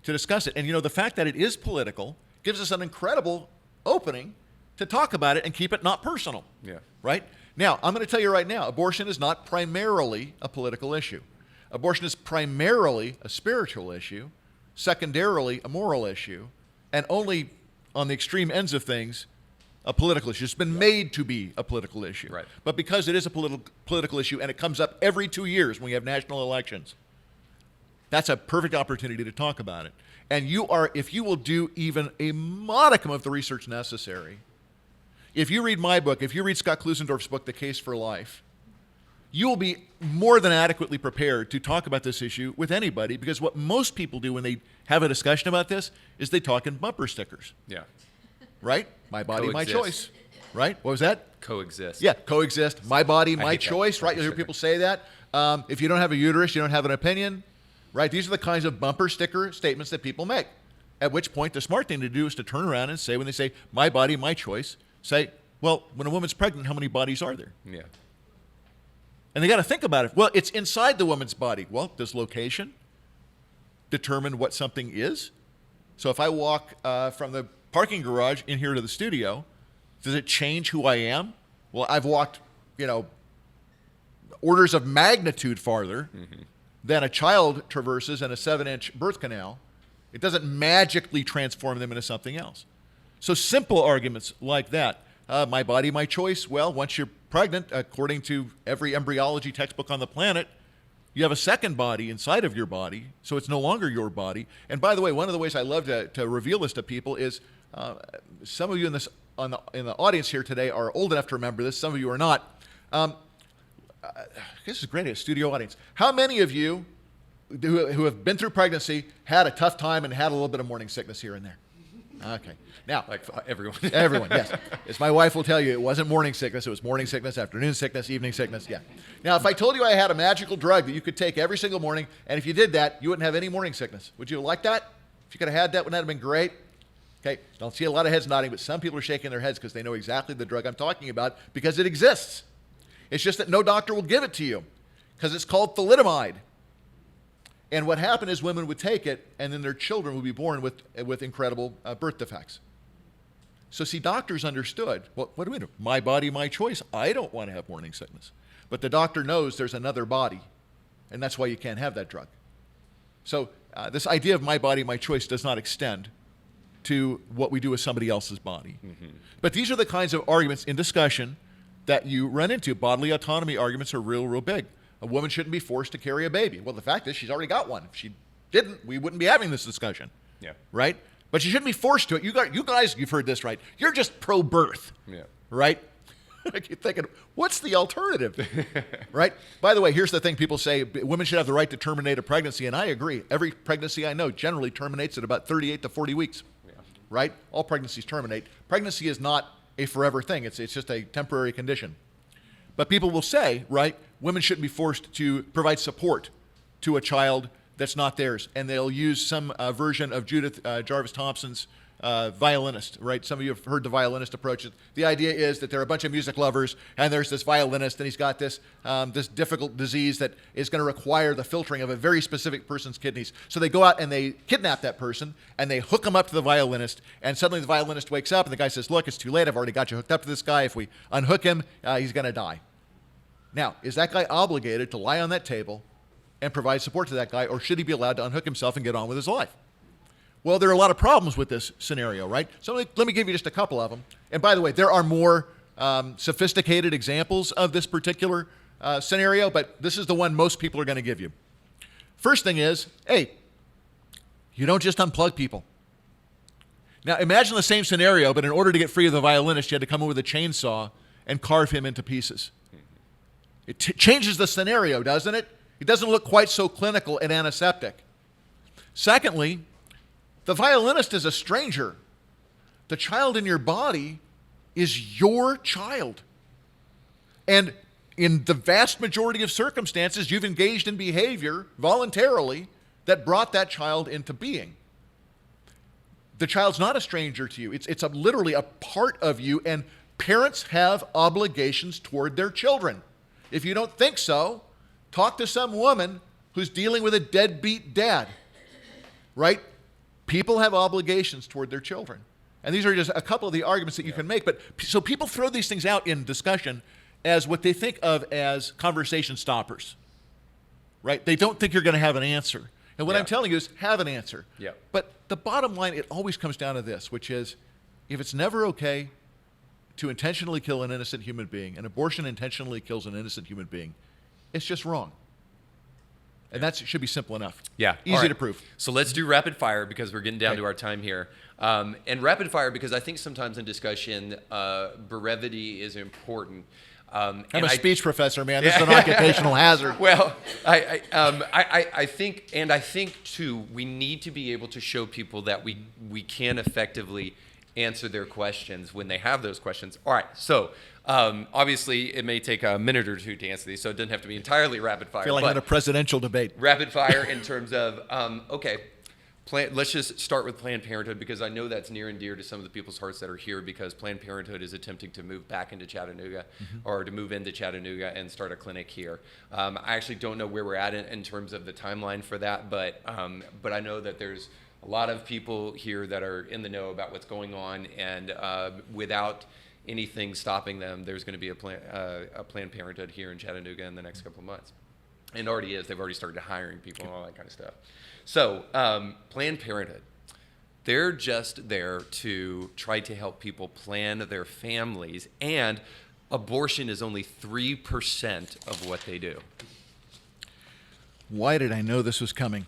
to discuss it. And you know, the fact that it is political gives us an incredible opening to talk about it and keep it not personal. Yeah. Right? Now, I'm going to tell you right now, abortion is not primarily a political issue. Abortion is primarily a spiritual issue, secondarily a moral issue, and only on the extreme ends of things, a political issue. It's been made to be a political issue. Right. But because it is a political issue and it comes up every 2 years when we have national elections, that's a perfect opportunity to talk about it. And if you will do even a modicum of the research necessary, if you read my book, if you read Scott Klusendorf's book, The Case for Life, you will be more than adequately prepared to talk about this issue with anybody, because what most people do when they have a discussion about this is they talk in bumper stickers. Yeah. Right? My body, Coexist. my choice. Right? What was that? Coexist. Yeah, coexist. My body, my choice. Right? You'll hear people say that. If you don't have a uterus, you don't have an opinion. Right? These are the kinds of bumper sticker statements that people make. At which point, the smart thing to do is to turn around and say, when they say, my body, my choice, say, well, when a woman's pregnant, how many bodies are there? Yeah. And they got to think about it. Well, it's inside the woman's body. Well, does location determine what something is? So if I walk from the parking garage in here to the studio, does it change who I am? Well, I've walked, orders of magnitude farther than a child traverses in a 7-inch birth canal. It doesn't magically transform them into something else. So simple arguments like that. My body, my choice. Well, once you're pregnant, according to every embryology textbook on the planet, You have a second body inside of your body, so it's no longer your body. And by the way, one of the ways I love to reveal this to people is some of you in the audience here today are old enough to remember this. Some of you are not. This is great, a studio audience. How many of you who have been through pregnancy had a tough time and had a little bit of morning sickness here and there? Okay. Now, Like everyone. everyone, yes. As my wife will tell you, it wasn't morning sickness. It was morning sickness, afternoon sickness, evening sickness. Yeah. Now, if I told you I had a magical drug that you could take every single morning, and if you did that, you wouldn't have any morning sickness. Would you have liked that? If you could have had that, wouldn't that have been great? Okay. Don't see a lot of heads nodding, but some people are shaking their heads because they know exactly the drug I'm talking about because it exists. It's just that no doctor will give it to you because it's called thalidomide. And what happened is women would take it, and then their children would be born with incredible birth defects. So see, doctors understood, well, what do we do? My body, my choice. I don't want to have morning sickness. But the doctor knows there's another body, and that's why you can't have that drug. So this idea of my body, my choice does not extend to what we do with somebody else's body. Mm-hmm. But these are the kinds of arguments in discussion that you run into. Bodily autonomy arguments are real, real big. A woman shouldn't be forced to carry a baby. Well, the fact is she's already got one. If she didn't, we wouldn't be having this discussion. Yeah. Right? But she shouldn't be forced to it. You guys, you've heard this, right? You're just pro-birth. Yeah. Right? I keep thinking, what's the alternative? Right? By the way, here's the thing people say, women should have the right to terminate a pregnancy, and I agree. Every pregnancy I know generally terminates at about 38 to 40 weeks. Yeah. Right? All pregnancies terminate. Pregnancy is not a forever thing. It's just a temporary condition. But people will say, right, women shouldn't be forced to provide support to a child that's not theirs. And they'll use some version of Judith Jarvis Thompson's violinist, right? Some of you have heard the violinist approach. The idea is that there are a bunch of music lovers, and there's this violinist, and he's got this difficult disease that is going to require the filtering of a very specific person's kidneys. So they go out and they kidnap that person, and they hook him up to the violinist, and suddenly the violinist wakes up, and the guy says, look, it's too late. I've already got you hooked up to this guy. If we unhook him, he's going to die. Now, is that guy obligated to lie on that table and provide support to that guy, or should he be allowed to unhook himself and get on with his life? Well, there are a lot of problems with this scenario, right? So let me give you just a couple of them. And by the way, there are more sophisticated examples of this particular scenario, but this is the one most people are going to give you. First thing is, hey, you don't just unplug people. Now, imagine the same scenario, but in order to get free of the violinist, you had to come in with a chainsaw and carve him into pieces. It changes the scenario, doesn't it? It doesn't look quite so clinical and antiseptic. Secondly, the violinist is a stranger. The child in your body is your child. And in the vast majority of circumstances, you've engaged in behavior voluntarily that brought that child into being. The child's not a stranger to you. It's literally a part of you, and parents have obligations toward their children. If you don't think so, talk to some woman who's dealing with a deadbeat dad, right? People have obligations toward their children. And these are just a couple of the arguments that you can make. But so people throw these things out in discussion as what they think of as conversation stoppers, right? They don't think you're going to have an answer. And what I'm telling you is have an answer. Yeah. But the bottom line, it always comes down to this, which is if it's never okay to intentionally kill an innocent human being, and abortion intentionally kills an innocent human being, it's just wrong. And that should be simple enough. Yeah. Easy to prove. So let's do rapid fire because we're getting down to our time here. And rapid fire because I think sometimes in discussion, brevity is important. I'm a speech professor, man. This is an occupational hazard. Well, I think too, we need to be able to show people that we can effectively answer their questions when they have those questions. All right, so obviously it may take a minute or two to answer these, so it doesn't have to be entirely rapid fire. I feel like I'm in a presidential debate. Rapid fire in terms of, let's just start with Planned Parenthood because I know that's near and dear to some of the people's hearts that are here because Planned Parenthood is attempting to move back into Chattanooga or to move into Chattanooga and start a clinic here. I actually don't know where we're at in terms of the timeline for that, but I know that there's a lot of people here that are in the know about what's going on, and without anything stopping them, there's going to be a Planned Parenthood here in Chattanooga in the next couple of months. And already is. They've already started hiring people and all that kind of stuff. So Planned Parenthood, they're just there to try to help people plan their families, and abortion is only 3% of what they do. Why did I know this was coming?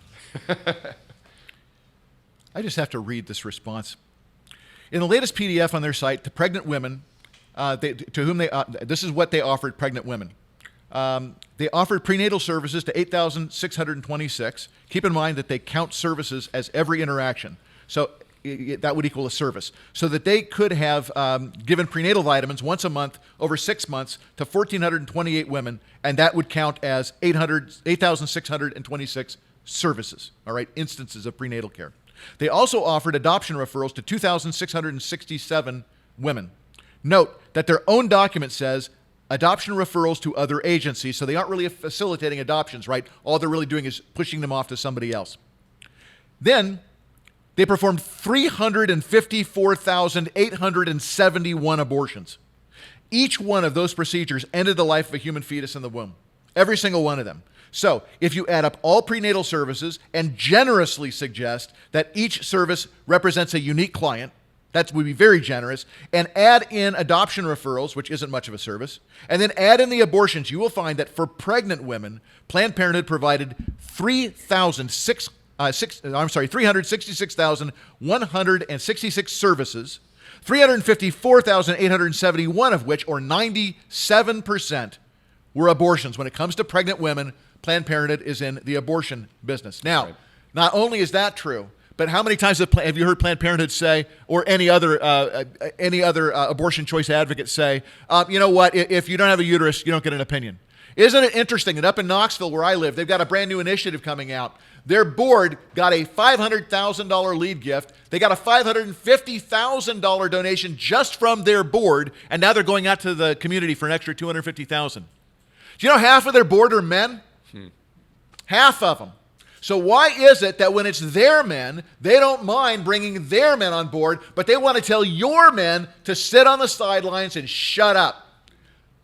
I just have to read this response. In the latest PDF on their site, to pregnant women, this is what they offered pregnant women. They offered prenatal services to 8,626. Keep in mind that they count services as every interaction. So that would equal a service. So that they could have given prenatal vitamins once a month over 6 months to 1,428 women, and that would count as 8,626 services, all right, instances of prenatal care. They also offered adoption referrals to 2,667 women. Note that their own document says adoption referrals to other agencies, so they aren't really facilitating adoptions, right? All they're really doing is pushing them off to somebody else. Then they performed 354,871 abortions. Each one of those procedures ended the life of a human fetus in the womb. Every single one of them. So if you add up all prenatal services and generously suggest that each service represents a unique client, that would be very generous, and add in adoption referrals, which isn't much of a service, and then add in the abortions, you will find that for pregnant women, Planned Parenthood provided 366,166 services, 354,871 of which, or 97%, were abortions. When it comes to pregnant women, Planned Parenthood is in the abortion business. Now, right. Not only is that true, but how many times have you heard Planned Parenthood say, or any other abortion choice advocate say, you know what, if you don't have a uterus, you don't get an opinion. Isn't it interesting that up in Knoxville, where I live, they've got a brand new initiative coming out. Their board got a $500,000 lead gift. They got a $550,000 donation just from their board, and now they're going out to the community for an extra $250,000. Do you know half of their board are men? Half of them. So why is it that when it's their men, they don't mind bringing their men on board, but they want to tell your men to sit on the sidelines and shut up?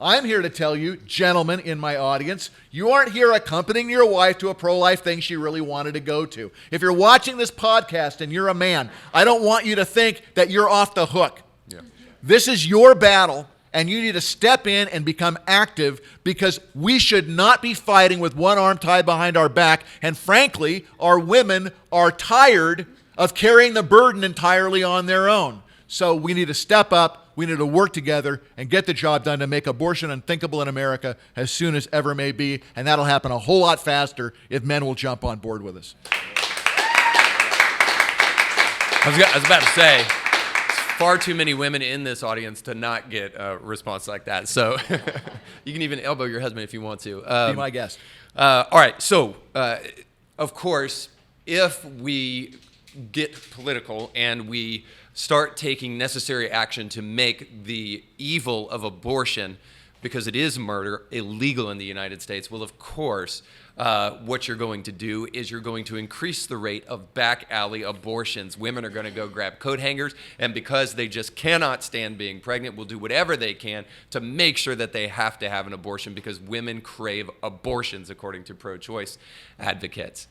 I'm here to tell you, gentlemen in my audience, you aren't here accompanying your wife to a pro-life thing she really wanted to go to. If you're watching this podcast and you're a man, I don't want you to think that you're off the hook. Yeah. This is your battle, and you need to step in and become active, because we should not be fighting with one arm tied behind our back. And frankly, our women are tired of carrying the burden entirely on their own. So we need to step up. We need to work together and get the job done to make abortion unthinkable in America as soon as ever may be. And that'll happen a whole lot faster if men will jump on board with us. I was about to say, far too many women in this audience to not get a response like that. So you can even elbow your husband if you want to. Be my guest. All right. So, of course, if we get political and we start taking necessary action to make the evil of abortion, because it is murder, illegal in the United States, well, of course, what you're going to do is you're going to increase the rate of back alley abortions. Women are going to go grab coat hangers, and because they just cannot stand being pregnant, will do whatever they can to make sure that they have to have an abortion, because women crave abortions, according to pro-choice advocates.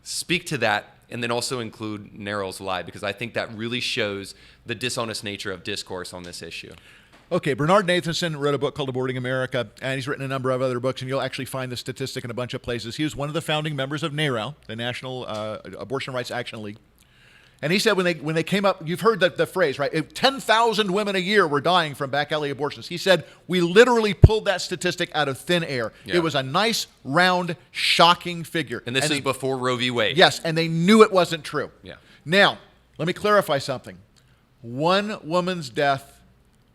Speak to that, and then also include Narrow's lie, because I think that really shows the dishonest nature of discourse on this issue. Okay, Bernard Nathanson wrote a book called Aborting America, and he's written a number of other books, and you'll actually find the statistic in a bunch of places. He was one of the founding members of NARAL, the National Abortion Rights Action League. And he said when they came up, you've heard the phrase, right? 10,000 women a year were dying from back alley abortions. He said, we literally pulled that statistic out of thin air. Yeah. It was a nice, round, shocking figure. And this is before Roe v. Wade. Yes, and they knew it wasn't true. Yeah. Now, let me clarify something. One woman's death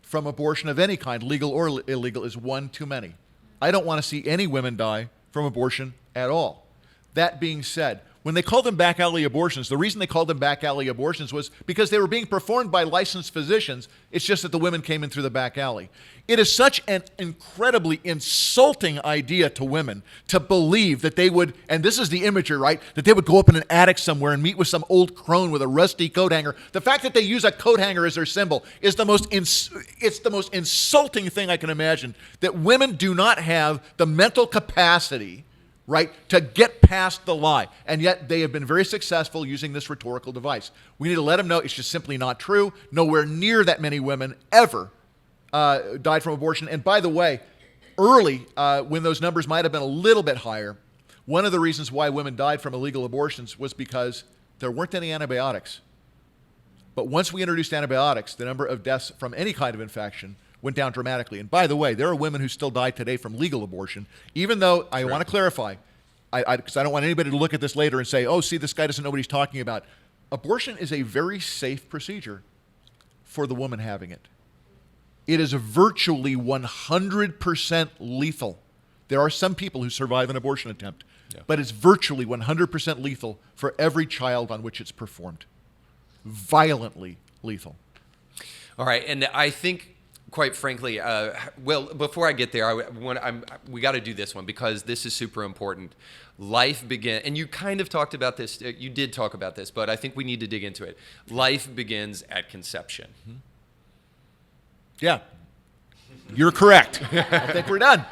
from abortion of any kind, legal or illegal, is one too many. I don't want to see any women die from abortion at all. That being said, when they called them back alley abortions, the reason they called them back alley abortions was because they were being performed by licensed physicians. It's just that the women came in through the back alley. It is such an incredibly insulting idea to women to believe that they would, and this is the imagery, right, that they would go up in an attic somewhere and meet with some old crone with a rusty coat hanger. The fact that they use a coat hanger as their symbol is the most insulting thing I can imagine, that women do not have the mental capacity, right, to get past the lie. And yet they have been very successful using this rhetorical device. We need to let them know it's just simply not true. Nowhere near that many women ever died from abortion. And by the way, early, when those numbers might have been a little bit higher, One of the reasons why women died from illegal abortions was because there weren't any antibiotics. But once we introduced antibiotics, the number of deaths from any kind of infection went down dramatically. And by the way, there are women who still die today from legal abortion, even though I want to clarify, because I don't want anybody to look at this later and say, oh, see, this guy doesn't know what he's talking about. Abortion is a very safe procedure for the woman having it. It is virtually 100% lethal. There are some people who survive an abortion attempt, but it's virtually 100% lethal for every child on which it's performed. Violently lethal. All right, and I think, quite frankly, well, before I get there, we got to do this one because this is super important. Life begins, and you kind of talked about this, you did talk about this, but I think we need to dig into it. Life begins at conception. Mm-hmm. Yeah, you're correct. I think we're done.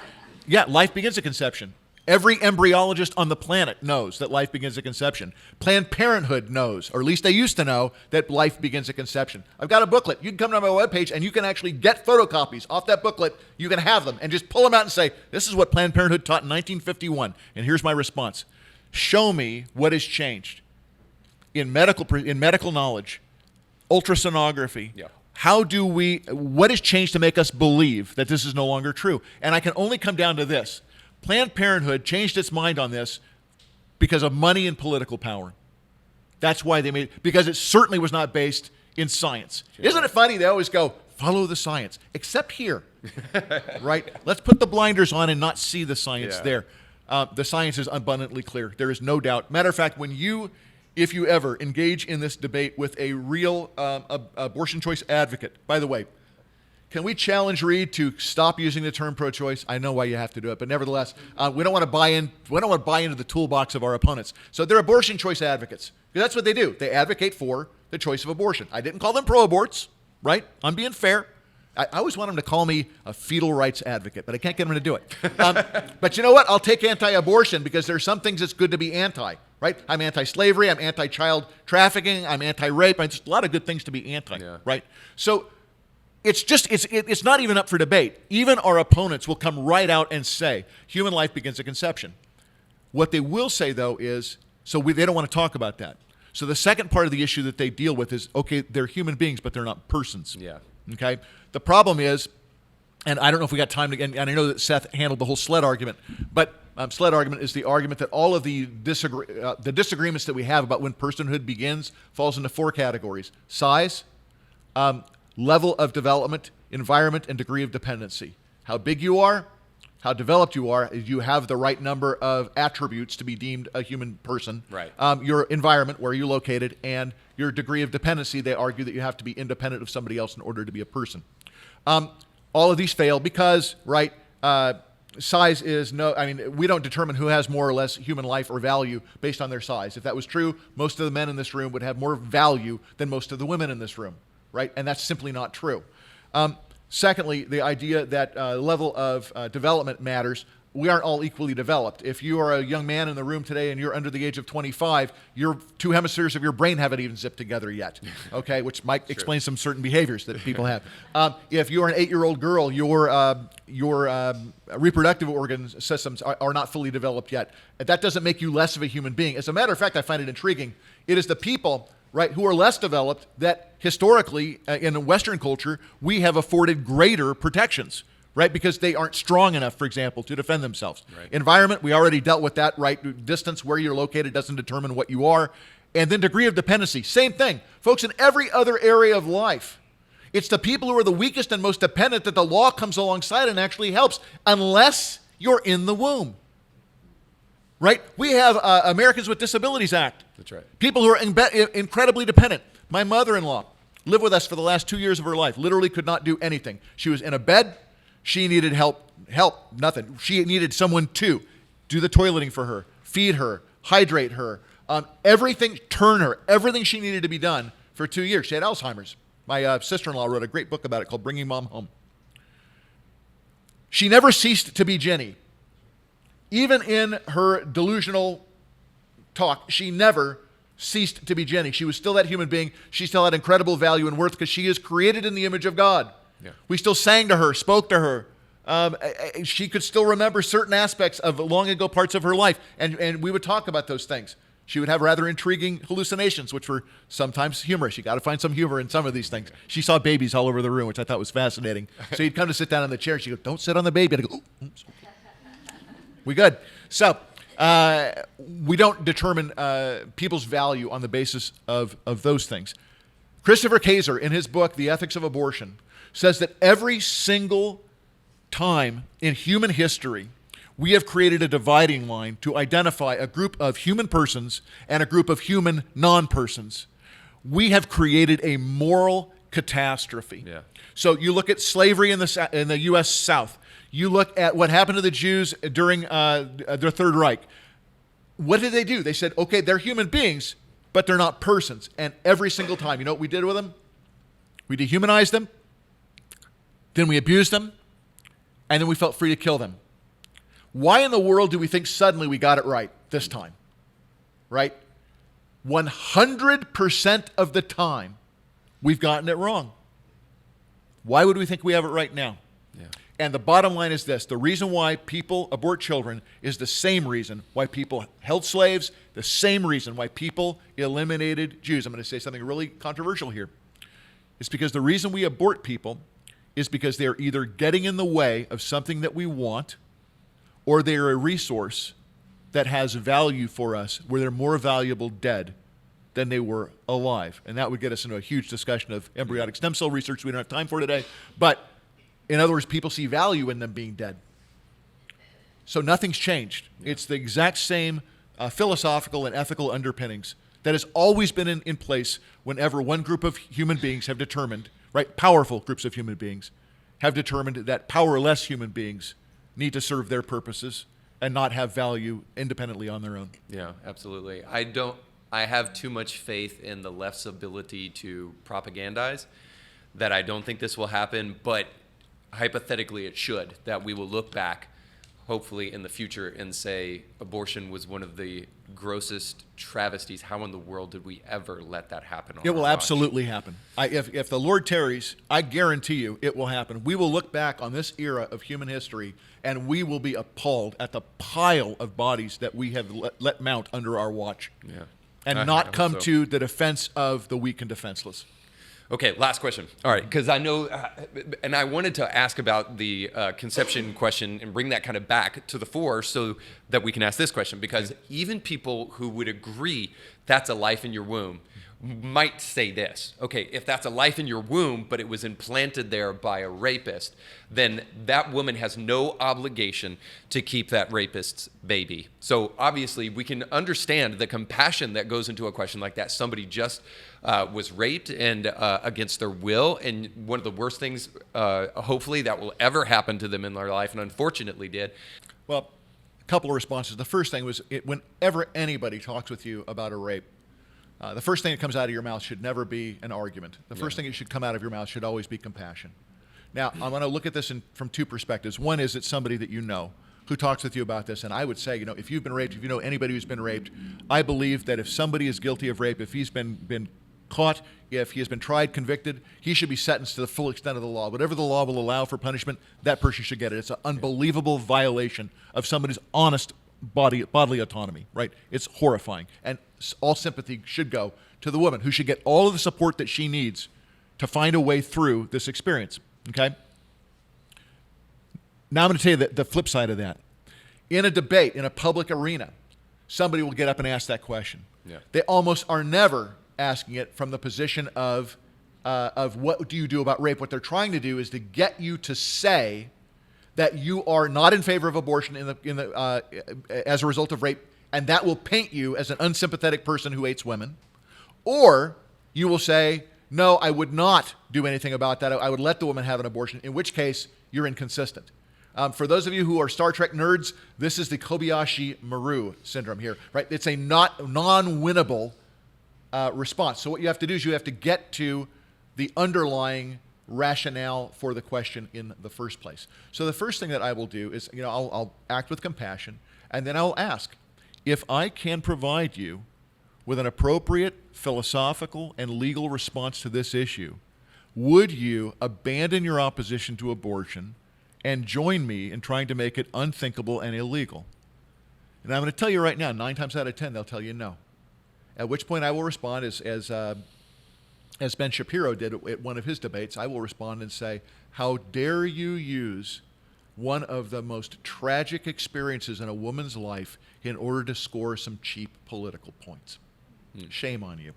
Yeah, life begins at conception. Every embryologist on the planet knows that life begins at conception. Planned Parenthood knows, or at least they used to know, that life begins at conception. I've got a booklet. You can come to my webpage and you can actually get photocopies off that booklet. You can have them and just pull them out and say, this is what Planned Parenthood taught in 1951. And here's my response. Show me what has changed in medical knowledge, ultrasonography. Yeah. What has changed to make us believe that this is no longer true? And I can only come down to this. Planned Parenthood changed its mind on this because of money and political power. That's why they made it, because it certainly was not based in science. Sure. Isn't it funny? They always go, follow the science, except here, right? Let's put the blinders on and not see the science there. The science is abundantly clear. There is no doubt. Matter of fact, if you ever engage in this debate with a real abortion choice advocate, by the way, can we challenge Reed to stop using the term pro-choice? I know why you have to do it, but nevertheless, we don't want to buy into the toolbox of our opponents. So they're abortion choice advocates. That's what they do. They advocate for the choice of abortion. I didn't call them pro-aborts, right? I'm being fair. I always want them to call me a fetal rights advocate, but I can't get them to do it. But you know what? I'll take anti-abortion because there are some things it's good to be anti, right? I'm anti-slavery. I'm anti-child trafficking. I'm anti-rape. There's a lot of good things to be anti, right? So it's not even up for debate. Even our opponents will come right out and say, human life begins at conception. What they will say, though, is, they don't want to talk about that. So the second part of the issue that they deal with is, okay, they're human beings, but they're not persons. Yeah. Okay? The problem is, and I don't know if we got time to, and I know that Seth handled the whole Sled argument, but Sled argument is the argument that all of the disagreements that we have about when personhood begins falls into four categories: size, level of development, environment, and degree of dependency. How big you are, how developed you are, is you have the right number of attributes to be deemed a human person. Right. Your environment, where you're located, and your degree of dependency. They argue that you have to be independent of somebody else in order to be a person. All of these fail because, right, size is we don't determine who has more or less human life or value based on their size. If that was true, most of the men in this room would have more value than most of the women in this room. Right? And that's simply not true. Secondly, the idea that level of development matters. We aren't all equally developed. If you are a young man in the room today and you're under the age of 25, your two hemispheres of your brain haven't even zipped together yet, okay? Which might explain some certain behaviors that people have. If you're an 8-year-old girl, your reproductive organ systems are not fully developed yet. That doesn't make you less of a human being. As a matter of fact, I find it intriguing. It is the people, right, who are less developed that historically, in Western culture, we have afforded greater protections, right, because they aren't strong enough, for example, to defend themselves. Right. Environment, we already dealt with that, right? Distance, where you're located, doesn't determine what you are. And then degree of dependency, same thing. Folks, in every other area of life, it's the people who are the weakest and most dependent that the law comes alongside and actually helps, unless you're in the womb. Right? We have Americans with Disabilities Act. That's right. People who are incredibly dependent. My mother-in-law lived with us for the last 2 years of her life, literally could not do anything. She was in a bed. She needed help, nothing. She needed someone to do the toileting for her, feed her, hydrate her, everything, turn her, everything she needed to be done for 2 years. She had Alzheimer's. My sister-in-law wrote a great book about it called Bringing Mom Home. She never ceased to be Jenny. Even in her delusional talk, she never ceased to be Jenny. She was still that human being. She still had incredible value and worth because she is created in the image of God. Yeah. We still sang to her, spoke to her, She could still remember certain aspects of long ago parts of her life, and we would talk about those things. She would have rather intriguing hallucinations, which were sometimes humorous. You got to find some humor in some of these things. She saw babies all over the room, which I thought was fascinating. So you'd come to sit down in the chair, and she'd go, "Don't sit on the baby." And I'd go, "Oh, oops." We good. So we don't determine people's value on the basis of those things. Christopher Kaiser, in his book, The Ethics of Abortion, says that every single time in human history, we have created a dividing line to identify a group of human persons and a group of human non-persons. We have created a moral catastrophe. Yeah. So you look at slavery in the U.S. South. You look at what happened to the Jews during the Third Reich. What did they do? They said, okay, they're human beings, but they're not persons. And every single time, you know what we did with them? We dehumanized them, then we abused them, and then we felt free to kill them. Why in the world do we think suddenly we got it right this time? Right? 100% of the time, we've gotten it wrong. Why would we think we have it right now? Yeah. And the bottom line is this. The reason why people abort children is the same reason why people held slaves, the same reason why people eliminated Jews. I'm going to say something really controversial here. It's because the reason we abort people is because they're either getting in the way of something that we want, or they're a resource that has value for us, where they're more valuable dead than they were alive. And that would get us into a huge discussion of embryonic stem cell research we don't have time for today. But in other words, people see value in them being dead. So nothing's changed. Yeah. It's the exact same philosophical and ethical underpinnings that has always been in place whenever one group of human beings have determined, right, powerful groups of human beings, have determined that powerless human beings need to serve their purposes and not have value independently on their own. Yeah, absolutely. I have too much faith in the left's ability to propagandize that I don't think this will happen, but hypothetically it should, that we will look back hopefully in the future and say abortion was one of the grossest travesties. How in the world did we ever let that happen? It will absolutely happen. If the Lord tarries, I guarantee you it will happen. We will look back on this era of human history and we will be appalled at the pile of bodies that we have let mount under our watch. Yeah. And not come to the defense of the weak and defenseless. Okay, last question. All right, because I know, and I wanted to ask about the conception question and bring that kind of back to the fore so that we can ask this question, because even people who would agree that's a life in your womb might say this. Okay, if that's a life in your womb, but it was implanted there by a rapist, then that woman has no obligation to keep that rapist's baby. So obviously we can understand the compassion that goes into a question like that. Somebody just was raped and against their will, and one of the worst things hopefully that will ever happen to them in their life, and unfortunately did. Well, a couple of responses. The first thing was, whenever anybody talks with you about a rape, the first thing that comes out of your mouth should never be an argument. The first thing that should come out of your mouth should always be compassion. Now, I'm going to look at this from two perspectives. One is it's somebody that you know who talks with you about this, and I would say, if you've been raped, if you know anybody who's been raped, I believe that if somebody is guilty of rape, if he's been caught, if he has been tried, convicted, he should be sentenced to the full extent of the law. Whatever the law will allow for punishment, that person should get it. It's an unbelievable violation of somebody's honest bodily autonomy, right? It's horrifying. And all sympathy should go to the woman, who should get all of the support that she needs to find a way through this experience, okay? Now I'm going to tell you the flip side of that. In a debate, in a public arena, somebody will get up and ask that question. Yeah. They almost are never asking it from the position of what do you do about rape. What they're trying to do is to get you to say that you are not in favor of abortion as a result of rape, and that will paint you as an unsympathetic person who hates women. Or you will say, no, I would not do anything about that. I would let the woman have an abortion, in which case you're inconsistent. For those of you who are Star Trek nerds, this is the Kobayashi Maru syndrome here, right? It's a non-winnable response. So what you have to do is you have to get to the underlying rationale for the question in the first place. So the first thing that I will do is, I'll act with compassion, and then I'll ask, if I can provide you with an appropriate philosophical and legal response to this issue, would you abandon your opposition to abortion and join me in trying to make it unthinkable and illegal? And I'm going to tell you right now, 9 times out of 10, they'll tell you no. At which point I will respond as Ben Shapiro did at one of his debates. I will respond and say, how dare you use one of the most tragic experiences in a woman's life in order to score some cheap political points. Shame on you.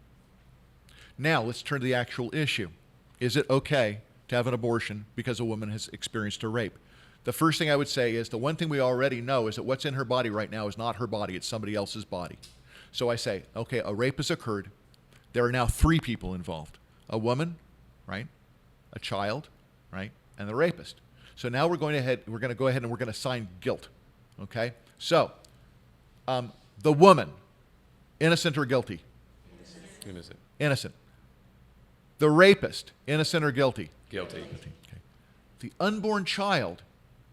Now, let's turn to the actual issue. Is it okay to have an abortion because a woman has experienced a rape? The first thing I would say is the one thing we already know is that what's in her body right now is not her body, it's somebody else's body. So I say, okay, a rape has occurred. There are now 3 people involved. A woman, right? A child, right? And the rapist. So now we're going to go ahead and we're going to assign guilt. Okay? So, the woman, innocent or guilty? Innocent. Innocent. The rapist, innocent or guilty? Guilty. Okay. The unborn child,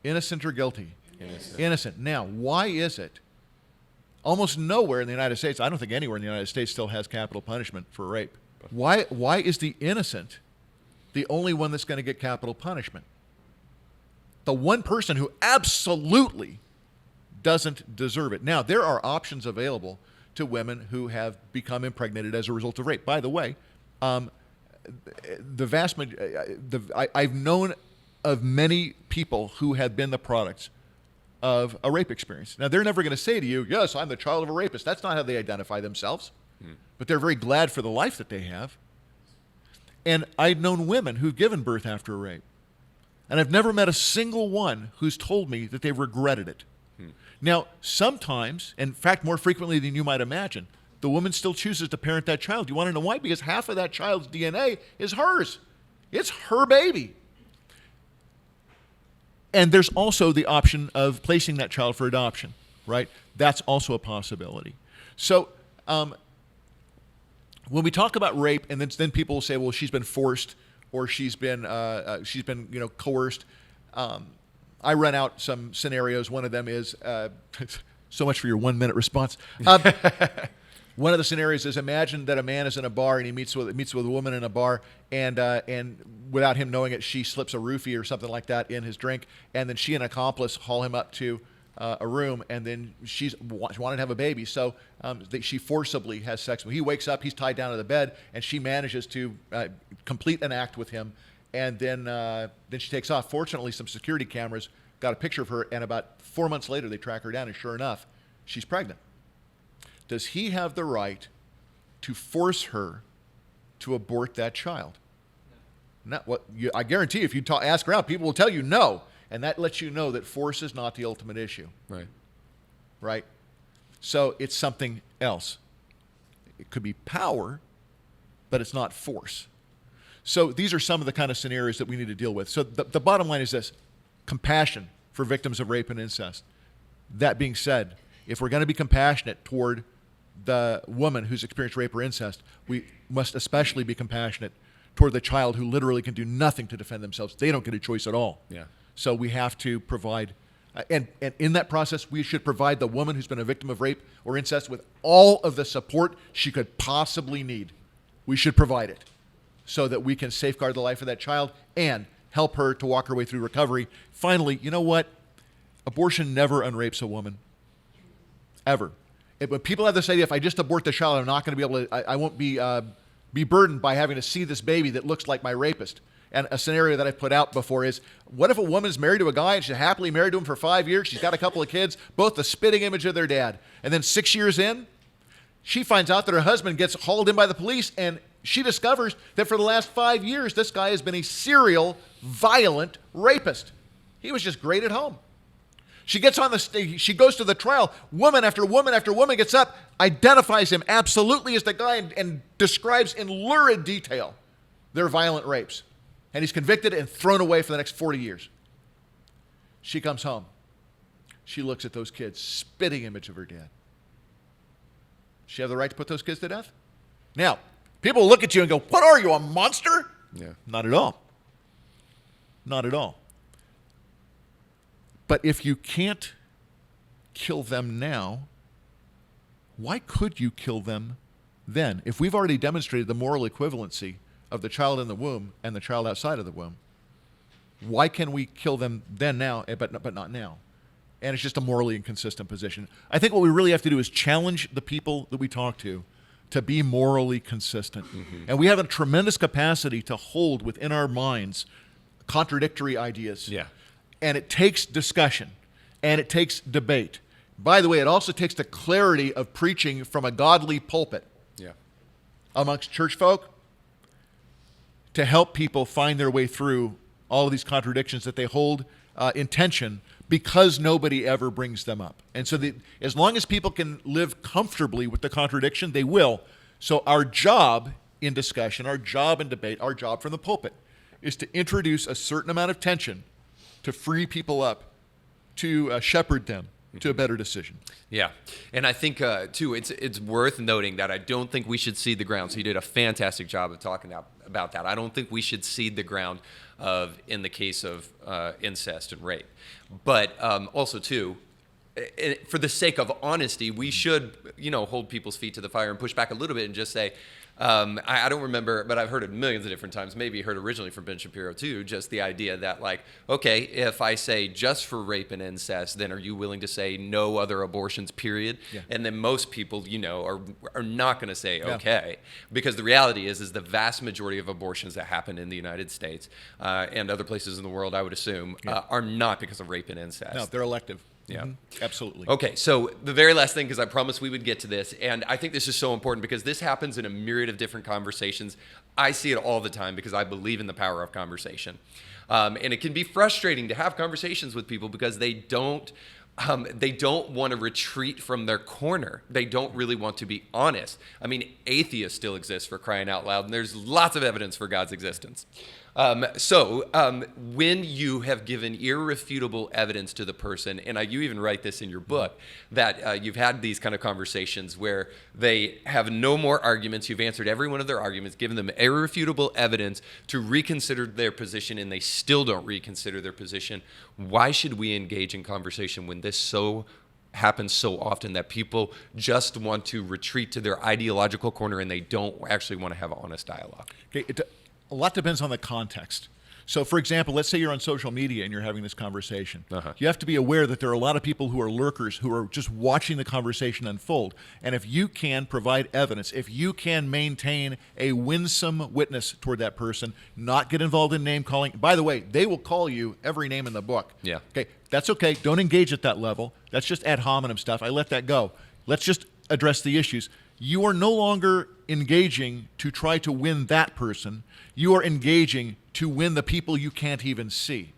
innocent or guilty? Innocent. Innocent. Now, why is it almost nowhere in the United States, I don't think anywhere in the United States still has capital punishment for rape? Why is the innocent the only one that's going to get capital punishment? The one person who absolutely doesn't deserve it. Now, there are options available to women who have become impregnated as a result of rape. By the way, I've known of many people who have been the products of a rape experience. Now, they're never going to say to you, yes, I'm the child of a rapist. That's not how they identify themselves. But they're very glad for the life that they have. And I've known women who've given birth after a rape. And I've never met a single one who's told me that they've regretted it. Now, sometimes, in fact, more frequently than you might imagine, the woman still chooses to parent that child. You want to know why? Because half of that child's DNA is hers. It's her baby. And there's also the option of placing that child for adoption, right? That's also a possibility. So when we talk about rape, and then people will say, well, she's been forced or she's been coerced. I run out some scenarios. One of them is so much for your 1-minute response. One of the scenarios is imagine that a man is in a bar and he meets with a woman in a bar, and without him knowing it, she slips a roofie or something like that in his drink, and then she and an accomplice haul him up to a room, and then she wanted to have a baby, so she forcibly has sex with him. He wakes up, he's tied down to the bed, and she manages to complete an act with him, and then she takes off. Fortunately, some security cameras got a picture of her, and about 4 months later, they track her down, and sure enough, she's pregnant. Does he have the right to force her to abort that child? No. I guarantee if you ask around, people will tell you no. And that lets you know that force is not the ultimate issue. Right. Right? So it's something else. It could be power, but it's not force. So these are some of the kind of scenarios that we need to deal with. So the bottom line is this: compassion for victims of rape and incest. That being said, if we're going to be compassionate toward the woman who's experienced rape or incest, we must especially be compassionate toward the child who literally can do nothing to defend themselves. They don't get a choice at all. Yeah. So we have to provide, and in that process, we should provide the woman who's been a victim of rape or incest with all of the support she could possibly need. We should provide it so that we can safeguard the life of that child and help her to walk her way through recovery. Finally, you know what? Abortion never unrapes a woman. Ever. When people have this idea, if I just abort the child, I'm not going to be able to, I won't be burdened by having to see this baby that looks like my rapist. And a scenario that I've put out before is, what if a woman is married to a guy and she's happily married to him for 5 years, she's got a couple of kids, both the spitting image of their dad, and then 6 years in, she finds out that her husband gets hauled in by the police, and she discovers that for the last 5 years, this guy has been a serial, violent rapist. He was just great at home. She gets on the stage, she goes to the trial, woman after woman after woman gets up, identifies him absolutely as the guy, and describes in lurid detail their violent rapes. And he's convicted and thrown away for the next 40 years. She comes home. She looks at those kids, spitting image of her dad. She have the right to put those kids to death? Now, people look at you and go, what are you, a monster? Yeah. Not at all. Not at all. But if you can't kill them now, why could you kill them then? If we've already demonstrated the moral equivalency of the child in the womb and the child outside of the womb, Why can we kill them then now, but not now? And it's just a morally inconsistent position. I think what we really have to do is challenge the people that we talk to be morally consistent. And we have a tremendous capacity to hold within our minds contradictory ideas. Yeah. And it takes discussion, and it takes debate. By the way, it also takes the clarity of preaching from a godly pulpit amongst church folk to help people find their way through all of these contradictions that they hold in tension because nobody ever brings them up. And so as long as people can live comfortably with the contradiction, they will. So our job in discussion, our job in debate, our job from the pulpit is to introduce a certain amount of tension to free people up, to shepherd them to a better decision. Yeah. And I think, too, it's worth noting that I don't think we should cede the ground. So you did a fantastic job of talking about that. I don't think we should cede the ground in the case of incest and rape. But also, too, for the sake of honesty, we should, hold people's feet to the fire and push back a little bit and just say, I don't remember, but I've heard it millions of different times, maybe heard originally from Ben Shapiro too, just the idea that okay, if I say just for rape and incest, then are you willing to say no other abortions, period? Yeah. And then most people, are not going to say okay, because the reality is the vast majority of abortions that happen in the United States and other places in the world, I would assume, are not because of rape and incest. No, they're elective. Yeah, absolutely. Okay, so the very last thing, because I promised we would get to this, and I think this is so important because this happens in a myriad of different conversations. I see it all the time because I believe in the power of conversation. And it can be frustrating to have conversations with people because they don't want to retreat from their corner. They don't really want to be honest. I mean, atheists still exist, for crying out loud, and there's lots of evidence for God's existence. When you have given irrefutable evidence to the person, and you even write this in your book, that you've had these kind of conversations where they have no more arguments, you've answered every one of their arguments, given them irrefutable evidence to reconsider their position, and they still don't reconsider their position. Why should we engage in conversation when this happens so often that people just want to retreat to their ideological corner and they don't actually want to have an honest dialogue? Okay, a lot depends on the context. So, for example, let's say you're on social media and you're having this conversation. You have to be aware that there are a lot of people who are lurkers who are just watching the conversation unfold. And if you can provide evidence, if you can maintain a winsome witness toward that person, not get involved in name calling. By the way, they will call you every name in the book. Yeah. Okay, that's okay. Don't engage at that level. That's just ad hominem stuff. I let that go. Let's just address the issues. You are no longer engaging to try to win that person. You are engaging to win the people you can't even see.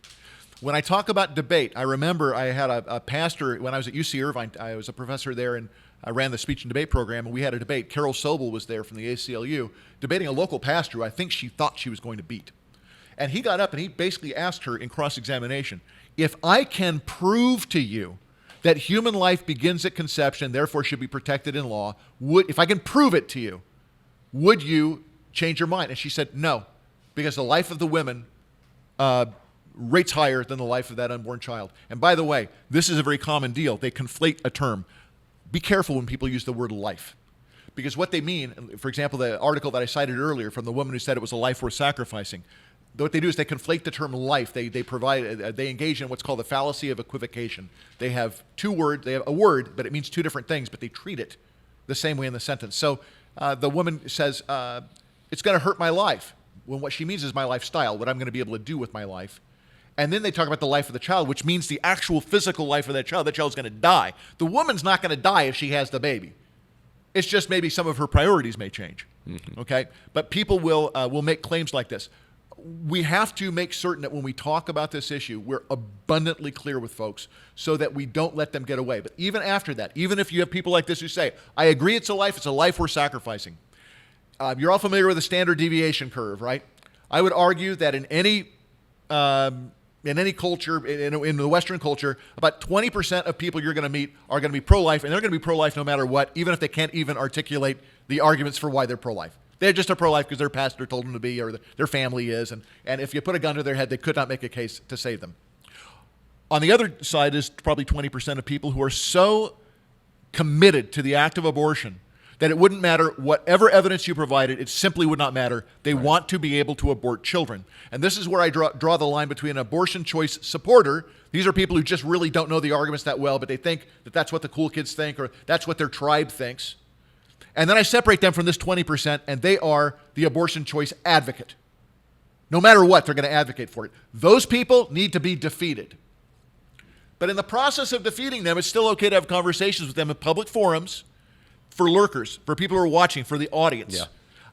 When I talk about debate, I remember I had a pastor when I was at UC Irvine. I was a professor there, and I ran the speech and debate program, and we had a debate. Carol Sobel was there from the ACLU debating a local pastor who I think she thought she was going to beat. And he got up and he basically asked her in cross-examination, if I can prove to you that human life begins at conception, therefore should be protected in law, if I can prove it to you, would you change your mind? And she said, no, because the life of the women rates higher than the life of that unborn child. And by the way, this is a very common deal. They conflate a term. Be careful when people use the word life. Because what they mean, for example, the article that I cited earlier from the woman who said it was a life worth sacrificing, what they do is they conflate the term life. They engage in what's called the fallacy of equivocation. They have two words. They have a word, but it means two different things, but they treat it the same way in the sentence. So the woman says, it's going to hurt my life. When what she means is my lifestyle, what I'm going to be able to do with my life. And then they talk about the life of the child, which means the actual physical life of that child. That child's going to die. The woman's not going to die if she has the baby. It's just maybe some of her priorities may change. Okay? But people will make claims like this. We have to make certain that when we talk about this issue, we're abundantly clear with folks so that we don't let them get away. But even after that, even if you have people like this who say, I agree it's a life worth sacrificing. You're all familiar with the standard deviation curve, right? I would argue that in any culture, in the Western culture, about 20% of people you're going to meet are going to be pro-life, and they're going to be pro-life no matter what, even if they can't even articulate the arguments for why they're pro-life. They're just a pro-life because their pastor told them to be, or their family is, and if you put a gun to their head, they could not make a case to save them. On the other side is probably 20% of people who are so committed to the act of abortion that it wouldn't matter whatever evidence you provided, it simply would not matter. They want to be able to abort children. And this is where I draw the line between an abortion choice supporter. These are people who just really don't know the arguments that well, but they think that that's what the cool kids think or that's what their tribe thinks. And then I separate them from this 20%, and they are the abortion choice advocate. No matter what, they're going to advocate for it. Those people need to be defeated. But in the process of defeating them, it's still okay to have conversations with them in public forums for lurkers, for people who are watching, for the audience. Yeah.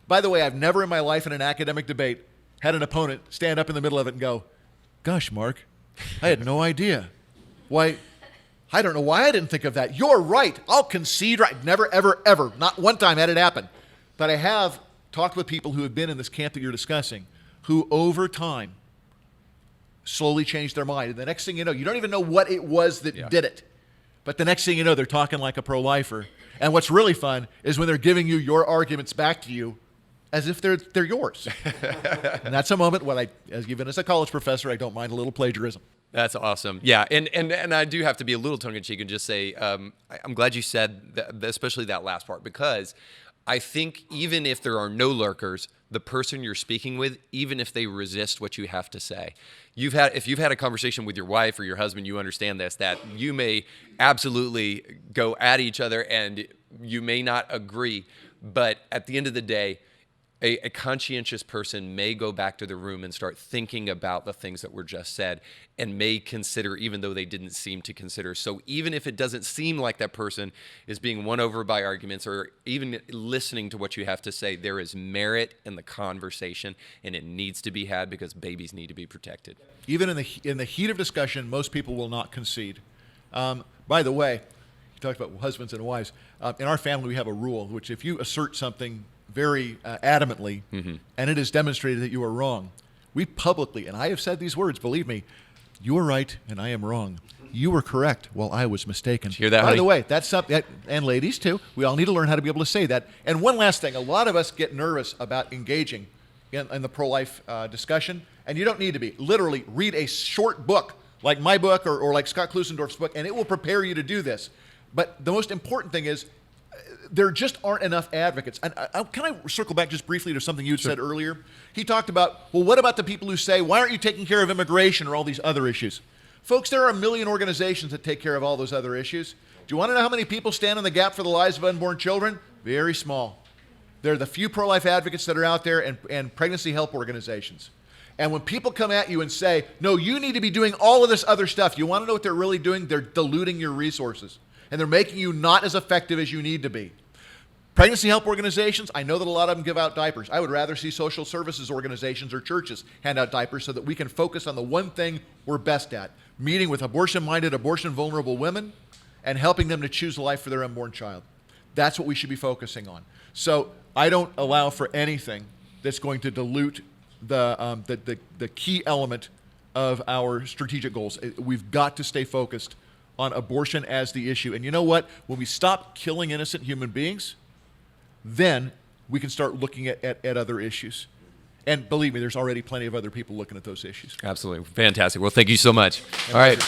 By the way, I've never in my life in an academic debate had an opponent stand up in the middle of it and go, "Gosh, Mark, I had no idea. Why, I don't know why I didn't think of that. You're right. I'll concede right." Never, ever, ever. Not one time had it happen. But I have talked with people who have been in this camp that you're discussing, who over time slowly changed their mind. And the next thing you know, you don't even know what it was that did it. But the next thing you know, they're talking like a pro-lifer. And what's really fun is when they're giving you your arguments back to you as if they're yours. And that's a moment when even as a college professor, I don't mind a little plagiarism. That's awesome. Yeah, and I do have to be a little tongue-in-cheek and just say, I'm glad you said that, especially that last part, because I think even if there are no lurkers, the person you're speaking with, even if they resist what you have to say, if you've had a conversation with your wife or your husband, you understand this, that you may absolutely go at each other and you may not agree, but at the end of the day, a conscientious person may go back to the room and start thinking about the things that were just said and may consider, even though they didn't seem to consider. So even if it doesn't seem like that person is being won over by arguments or even listening to what you have to say, there is merit in the conversation, and it needs to be had because babies need to be protected. Even in the heat of discussion, most people will not concede. By the way, you talked about husbands and wives. In our family, we have a rule, which if you assert something very adamantly, and it is demonstrated that you are wrong, we publicly, and I have said these words, believe me, you are right and I am wrong. You were correct while I was mistaken. Hear that, By honey? the way, that's something, and ladies too, we all need to learn how to be able to say that. And one last thing, a lot of us get nervous about engaging in the pro-life discussion, and you don't need to be. Literally, read a short book, like my book or like Scott Klusendorf's book, and it will prepare you to do this. But the most important thing is, there just aren't enough advocates. And can I circle back just briefly to something you had said earlier? He talked about, well, what about the people who say, why aren't you taking care of immigration or all these other issues? Folks, there are 1 million organizations that take care of all those other issues. Do you want to know how many people stand in the gap for the lives of unborn children? Very small. They're the few pro-life advocates that are out there and pregnancy help organizations. And when people come at you and say, no, you need to be doing all of this other stuff, you want to know what they're really doing? They're diluting your resources. And they're making you not as effective as you need to be. Pregnancy help organizations, I know that a lot of them give out diapers. I would rather see social services organizations or churches hand out diapers so that we can focus on the one thing we're best at, meeting with abortion-minded, abortion-vulnerable women and helping them to choose life for their unborn child. That's what we should be focusing on. So I don't allow for anything that's going to dilute the key element of our strategic goals. We've got to stay focused on abortion as the issue. And you know what? When we stop killing innocent human beings, then we can start looking at other issues. And believe me, there's already plenty of other people looking at those issues. Absolutely. Fantastic. Well, thank you so much. All right.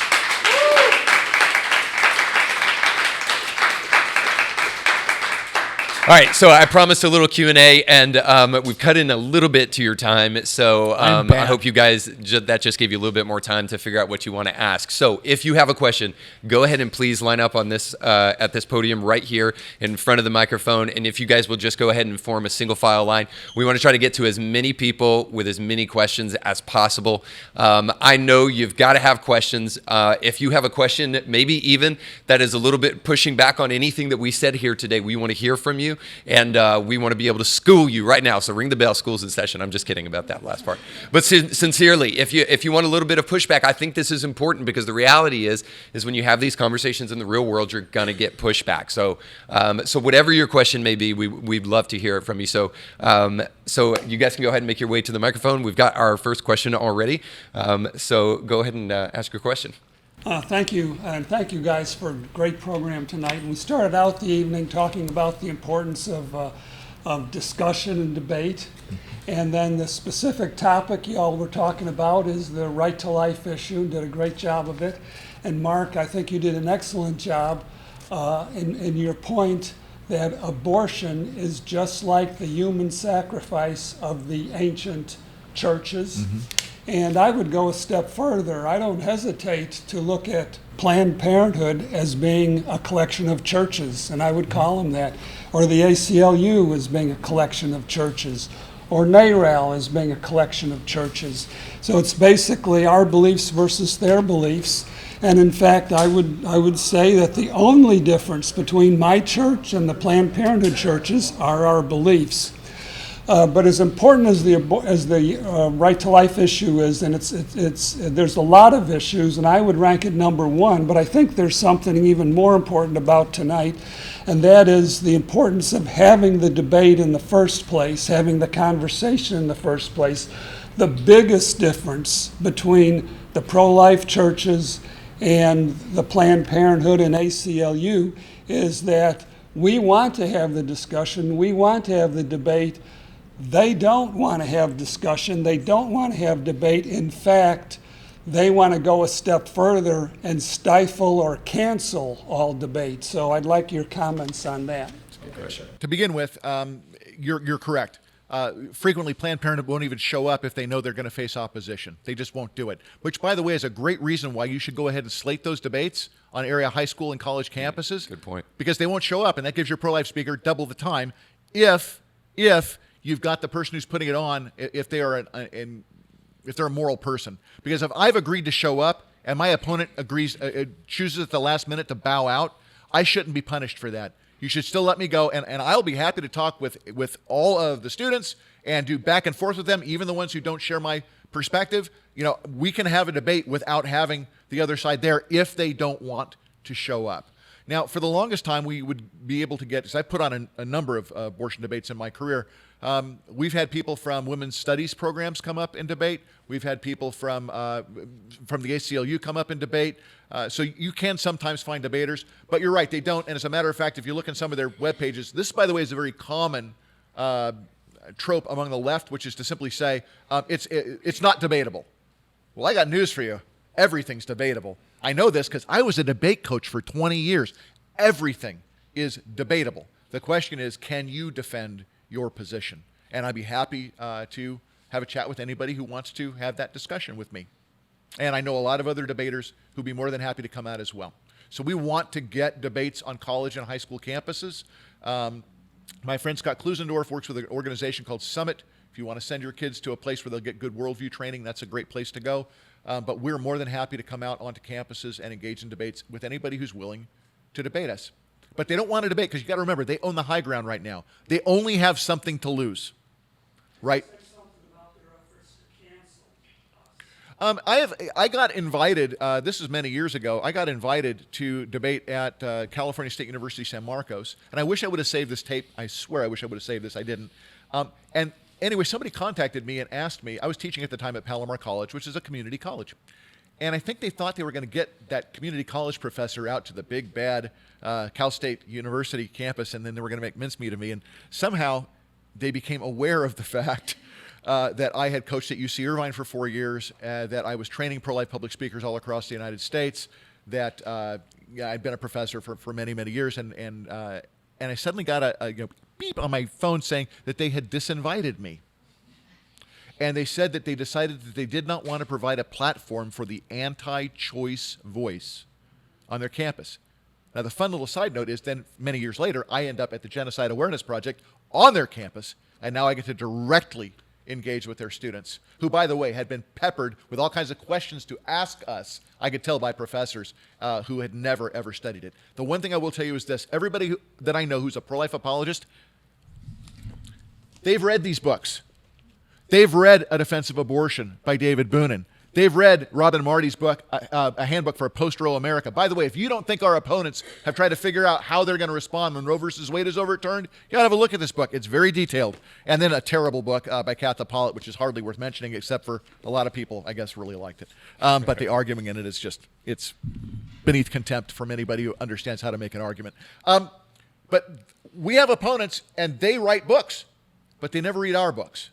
All right, so I promised a little Q&A, and we've cut in a little bit to your time, so I hope you guys, that just gave you a little bit more time to figure out what you want to ask. So if you have a question, go ahead and please line up on this at this podium right here in front of the microphone, and if you guys will just go ahead and form a single file line. We want to try to get to as many people with as many questions as possible. I know you've got to have questions. If you have a question, maybe even that is a little bit pushing back on anything that we said here today, we want to hear from you. And we want to be able to school you right now. So ring the bell, school's in session. I'm just kidding about that last part. But sincerely, if you want a little bit of pushback, I think this is important because the reality is when you have these conversations in the real world, you're going to get pushback. So so whatever your question may be, we'd love to hear it from you. So so you guys can go ahead and make your way to the microphone. We've got our first question already. So go ahead and ask your question. Thank you, and thank you guys for a great program tonight. We started out the evening talking about the importance of discussion and debate, and then the specific topic y'all were talking about is the right to life issue. Did a great job of it. And Mark, I think you did an excellent job in your point that abortion is just like the human sacrifice of the ancient churches. And I would go a step further. I don't hesitate to look at Planned Parenthood as being a collection of churches, and I would call them that, or the ACLU as being a collection of churches, or NARAL as being a collection of churches. So it's basically our beliefs versus their beliefs. And in fact, I would say that the only difference between my church and the Planned Parenthood churches are our beliefs. But as important as the right to life issue is, and there's a lot of issues, and I would rank it number one, but I think there's something even more important about tonight, and that is the importance of having the debate in the first place, having the conversation in the first place. The biggest difference between the pro-life churches and the Planned Parenthood and ACLU is that we want to have the discussion, we want to have the debate. They don't want to have discussion, they don't want to have debate. In fact, they want to go a step further and stifle or cancel all debate. So I'd like your comments on that. To begin with, you're correct. Frequently, Planned Parenthood won't even show up if they know they're going to face opposition. They just won't do it, which, by the way, is a great reason why you should go ahead and slate those debates on area high school and college campuses. Good point. Because they won't show up, and that gives your pro-life speaker double the time if you've got the person who's putting it on, if they are if they're a moral person. Because if I've agreed to show up and my opponent chooses at the last minute to bow out, I shouldn't be punished for that. You should still let me go, and I'll be happy to talk with all of the students and do back and forth with them, even the ones who don't share my perspective. You know, we can have a debate without having the other side there if they don't want to show up. Now, for the longest time, we would be able to get, because I put on a number of abortion debates in my career. We've had people from women's studies programs come up and debate. We've had people from the ACLU come up and debate. So you can sometimes find debaters, but you're right, they don't. And as a matter of fact, if you look in some of their web pages, this, by the way, is a very common trope among the left, which is to simply say, it's not debatable. Well, I got news for you. Everything's debatable. I know this because I was a debate coach for 20 years. Everything is debatable. The question is, can you defend your position? And I'd be happy to have a chat with anybody who wants to have that discussion with me. And I know a lot of other debaters who'd be more than happy to come out as well. So we want to get debates on college and high school campuses. My friend Scott Klusendorf works with an organization called Summit. If you want to send your kids to a place where they'll get good worldview training, that's a great place to go. But we're more than happy to come out onto campuses and engage in debates with anybody who's willing to debate us. But they don't want to debate because you got to remember, they own the high ground right now. They only have something to lose, right? I got invited, this is many years ago, I got invited to debate at California State University, San Marcos, and I wish I would have saved this tape. I swear I wish I would have saved this. I didn't. And anyway, somebody contacted me and asked me, I was teaching at the time at Palomar College, which is a community college, and I think they thought they were going to get that community college professor out to the big, bad Cal State University campus, and then they were going to make mincemeat of me, and somehow they became aware of the fact that I had coached at UC Irvine for 4 years, that I was training pro-life public speakers all across the United States, that I'd been a professor for many, many years, and I suddenly got a beep on my phone saying that they had disinvited me. And they said that they decided that they did not want to provide a platform for the anti-choice voice on their campus. Now, the fun little side note is then many years later, I end up at the Genocide Awareness Project on their campus, and now I get to directly engage with their students, who, by the way, had been peppered with all kinds of questions to ask us, I could tell by professors who had never, ever studied it. The one thing I will tell you is this. Everybody that I know who's a pro-life apologist, they've read these books. They've read A Defense of Abortion by David Boonin. They've read Robin Marty's book, A Handbook for a Post-Roe America. By the way, if you don't think our opponents have tried to figure out how they're going to respond when Roe versus Wade is overturned, you got to have a look at this book. It's very detailed. And then a terrible book by Katha Pollitt, which is hardly worth mentioning, except for a lot of people, I guess, really liked it. But the argument in it is just, it's beneath contempt from anybody who understands how to make an argument. But we have opponents, and they write books, but they never read our books.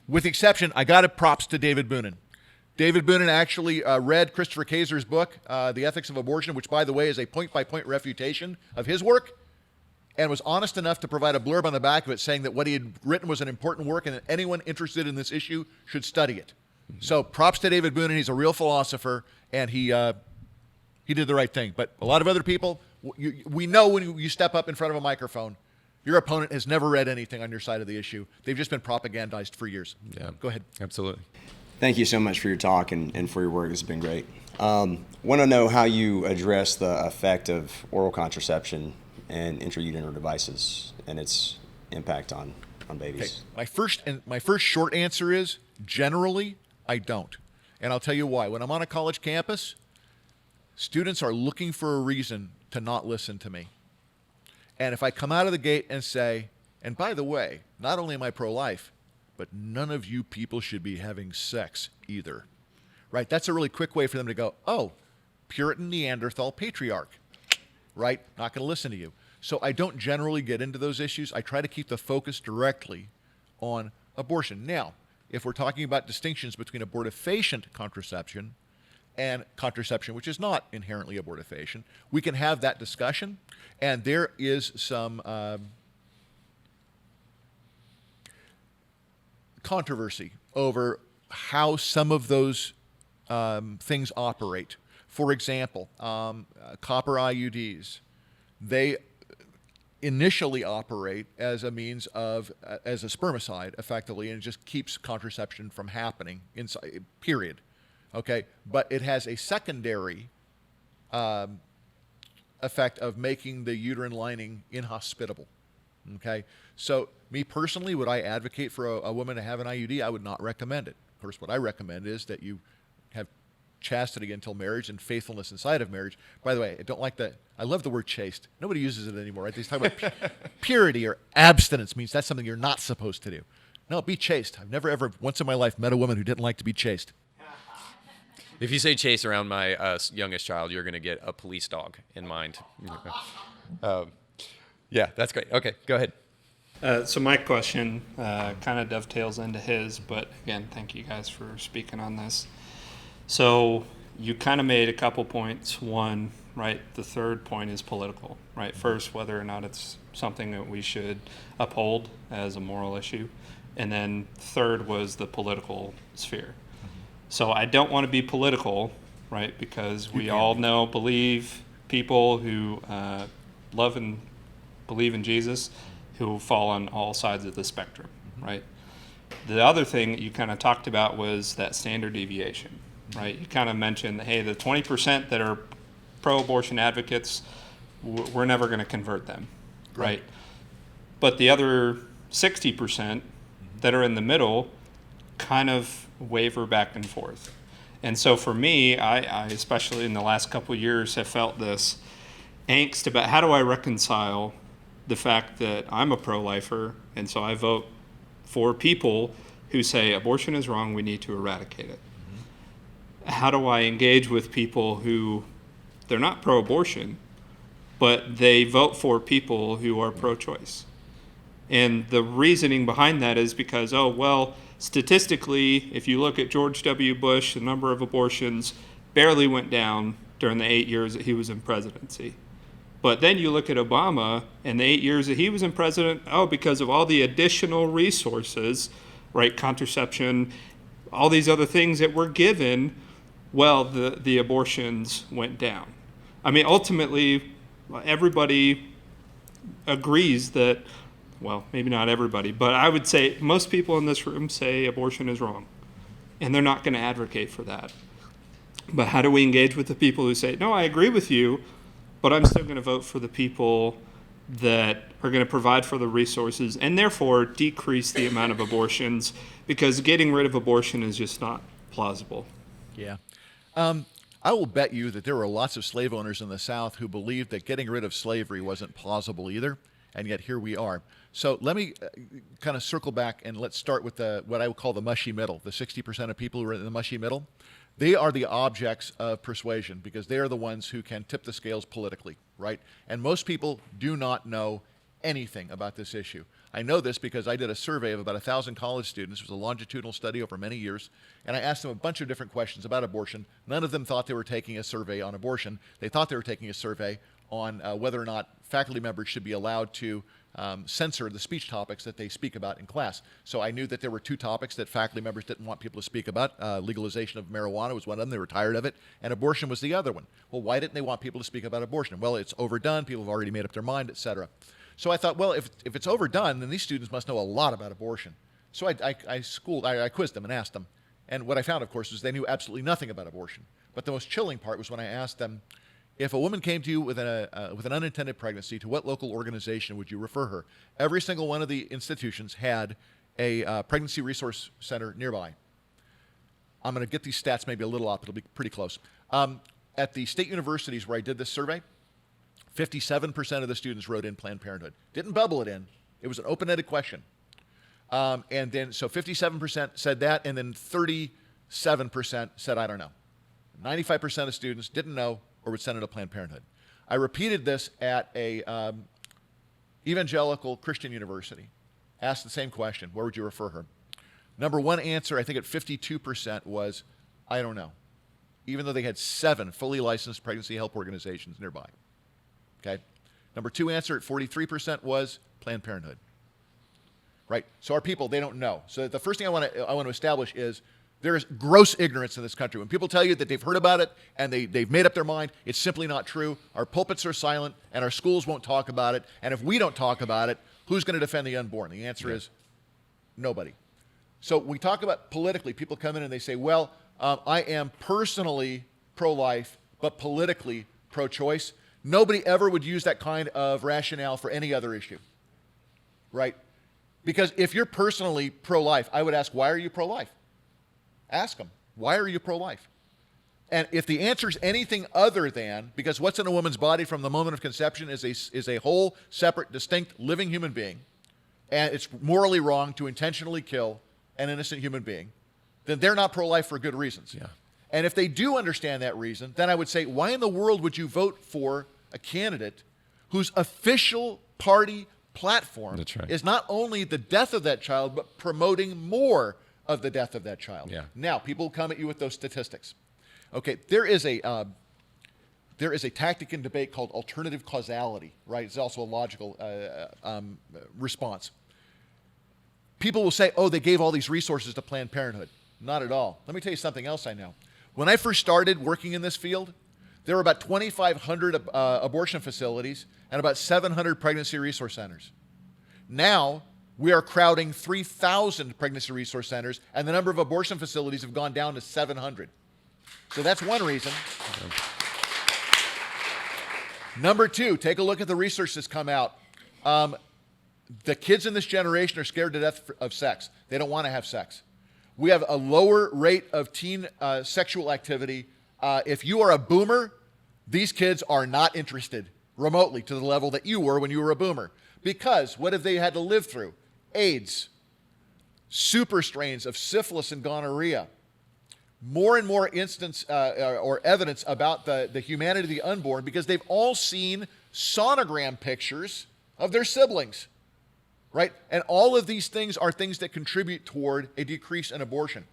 With the exception, I got props to David Boonin. David Boonin actually read Christopher Kaiser's book, The Ethics of Abortion, which, by the way, is a point-by-point refutation of his work. and was honest enough to provide a blurb on the back of it saying that what he had written was an important work and that anyone interested in this issue should study it. So props to David Boone, and he's a real philosopher, and he did the right thing. But a lot of other people, we know when you step up in front of a microphone, your opponent has never read anything on your side of the issue. They've just been propagandized for years. Yeah. Go ahead. Absolutely. Thank you so much for your talk and for your work. This has been great. Want to know how you address the effect of oral contraception and intrauterine devices and its impact on babies. Okay. My first short answer is generally I don't. And I'll tell you why. When I'm on a college campus, students are looking for a reason to not listen to me. And if I come out of the gate and say, and by the way, not only am I pro-life, but none of you people should be having sex either, right? That's a really quick way for them to go, oh, Puritan Neanderthal patriarch, right? Not going to listen to you. So I don't generally get into those issues. I try to keep the focus directly on abortion. Now, if we're talking about distinctions between abortifacient contraception and contraception, which is not inherently abortifacient, we can have that discussion. And there is some controversy over how some of those things operate. For example, copper IUDs, they initially operate as a means of, as a spermicide, effectively, and it just keeps contraception from happening, inside, period. Okay, but it has a secondary effect of making the uterine lining inhospitable. Okay, so me personally, would I advocate for a woman to have an IUD? I would not recommend it. Of course, what I recommend is that you have chastity until marriage and faithfulness inside of marriage. By the way, I don't like that. I love the word chaste. Nobody uses it anymore, right? They talk about purity or abstinence means that's something you're not supposed to do. No, be chaste. I've never ever once in my life met a woman who didn't like to be chaste. If you say chase around my youngest child, you're going to get a police dog in mind. Yeah, that's great. Okay, go ahead. So my question kind of dovetails into his, but again, thank you guys for speaking on this. So you kind of made a couple points. One, right, the third point is political, right? First, whether or not it's something that we should uphold as a moral issue. And then third was the political sphere. So I don't want to be political, right, because we all know, believe people who love and believe in Jesus who fall on all sides of the spectrum, right? The other thing that you kind of talked about was that standard deviation, right? You kind of mentioned, hey, the 20% that are pro-abortion advocates, we're never going to convert them, right? But the other 60% that are in the middle kind of waver back and forth. And so for me, I especially in the last couple of years have felt this angst about how do I reconcile the fact that I'm a pro-lifer, and so I vote for people who say abortion is wrong, we need to eradicate it. How do I engage with people who, they're not pro-abortion, but they vote for people who are pro-choice? And the reasoning behind that is because, oh, well, statistically, if you look at George W. Bush, the number of abortions barely went down during the 8 years that he was in presidency. But then you look at Obama and the 8 years that he was in president, oh, because of all the additional resources, right, contraception, all these other things that were given, well, the abortions went down. I mean, ultimately, everybody agrees that, well, maybe not everybody, but I would say most people in this room say abortion is wrong, and they're not going to advocate for that. But how do we engage with the people who say, no, I agree with you, but I'm still going to vote for the people that are going to provide for the resources and therefore decrease the amount of abortions, because getting rid of abortion is just not plausible. Yeah. I will bet you that there were lots of slave owners in the South who believed that getting rid of slavery wasn't plausible either, and yet here we are. So let me kind of circle back and let's start with what I would call the mushy middle, the 60% of people who are in the mushy middle. They are the objects of persuasion because they are the ones who can tip the scales politically, right? And most people do not know anything about this issue. I know this because I did a survey of about 1,000 college students. It was a longitudinal study over many years, and I asked them a bunch of different questions about abortion. None of them thought they were taking a survey on abortion. They thought they were taking a survey on whether or not faculty members should be allowed to censor the speech topics that they speak about in class. So I knew that there were 2 topics that faculty members didn't want people to speak about. Legalization of marijuana was one of them. They were tired of it. And abortion was the other one. Well, why didn't they want people to speak about abortion? Well, it's overdone. People have already made up their mind, et cetera. So I thought, well, if it's overdone, then these students must know a lot about abortion. So I quizzed them and asked them. And what I found, of course, was they knew absolutely nothing about abortion. But the most chilling part was when I asked them, if a woman came to you with an unintended pregnancy, to what local organization would you refer her? Every single one of the institutions had a pregnancy resource center nearby. I'm going to get these stats maybe a little off, but it'll be pretty close. At the state universities where I did this survey, 57% of the students wrote in Planned Parenthood. Didn't bubble it in. It was an open-ended question. And then, so 57% said that, and then 37% said, I don't know. 95% of students didn't know or would send it to Planned Parenthood. I repeated this at a evangelical Christian university. Asked the same question, where would you refer her? Number one answer, I think at 52%, was, I don't know. Even though they had 7 fully licensed pregnancy help organizations nearby. Okay? Number 2 answer at 43% was Planned Parenthood. Right? So our people, they don't know. So the first thing I want to establish is there is gross ignorance in this country. When people tell you that they've heard about it and they've made up their mind, it's simply not true. Our pulpits are silent and our schools won't talk about it. And if we don't talk about it, who's going to defend the unborn? The answer is nobody. So we talk about politically, people come in and they say, well, I am personally pro-life, but politically pro-choice. Nobody ever would use that kind of rationale for any other issue, right? Because if you're personally pro-life, I would ask, why are you pro-life? Ask them, why are you pro-life? And if the answer is anything other than, because what's in a woman's body from the moment of conception is a whole, separate, distinct, living human being, and it's morally wrong to intentionally kill an innocent human being, then they're not pro-life for good reasons. Yeah. And if they do understand that reason, then I would say, why in the world would you vote for a candidate whose official party platform is not only the death of that child, but promoting more of the death of that child? Yeah. Now, people come at you with those statistics. Okay, there is a tactic in debate called alternative causality, right? It's also a logical response. People will say, oh, they gave all these resources to Planned Parenthood. Not at all. Let me tell you something else I know. When I first started working in this field, there were about 2,500 abortion facilities and about 700 pregnancy resource centers. Now, we are crowding 3,000 pregnancy resource centers, and the number of abortion facilities have gone down to 700. So that's one reason. Okay. Number 2, take a look at the research that's come out. The kids in this generation are scared to death of sex. They don't want to have sex. We have a lower rate of teen sexual activity. If you are a boomer, these kids are not interested remotely to the level that you were when you were a boomer. Because what have they had to live through? AIDS, super strains of syphilis and gonorrhea, more and more instance or evidence about the humanity of the unborn, because they've all seen sonogram pictures of their siblings, right? And all of these things are things that contribute toward a decrease in abortion.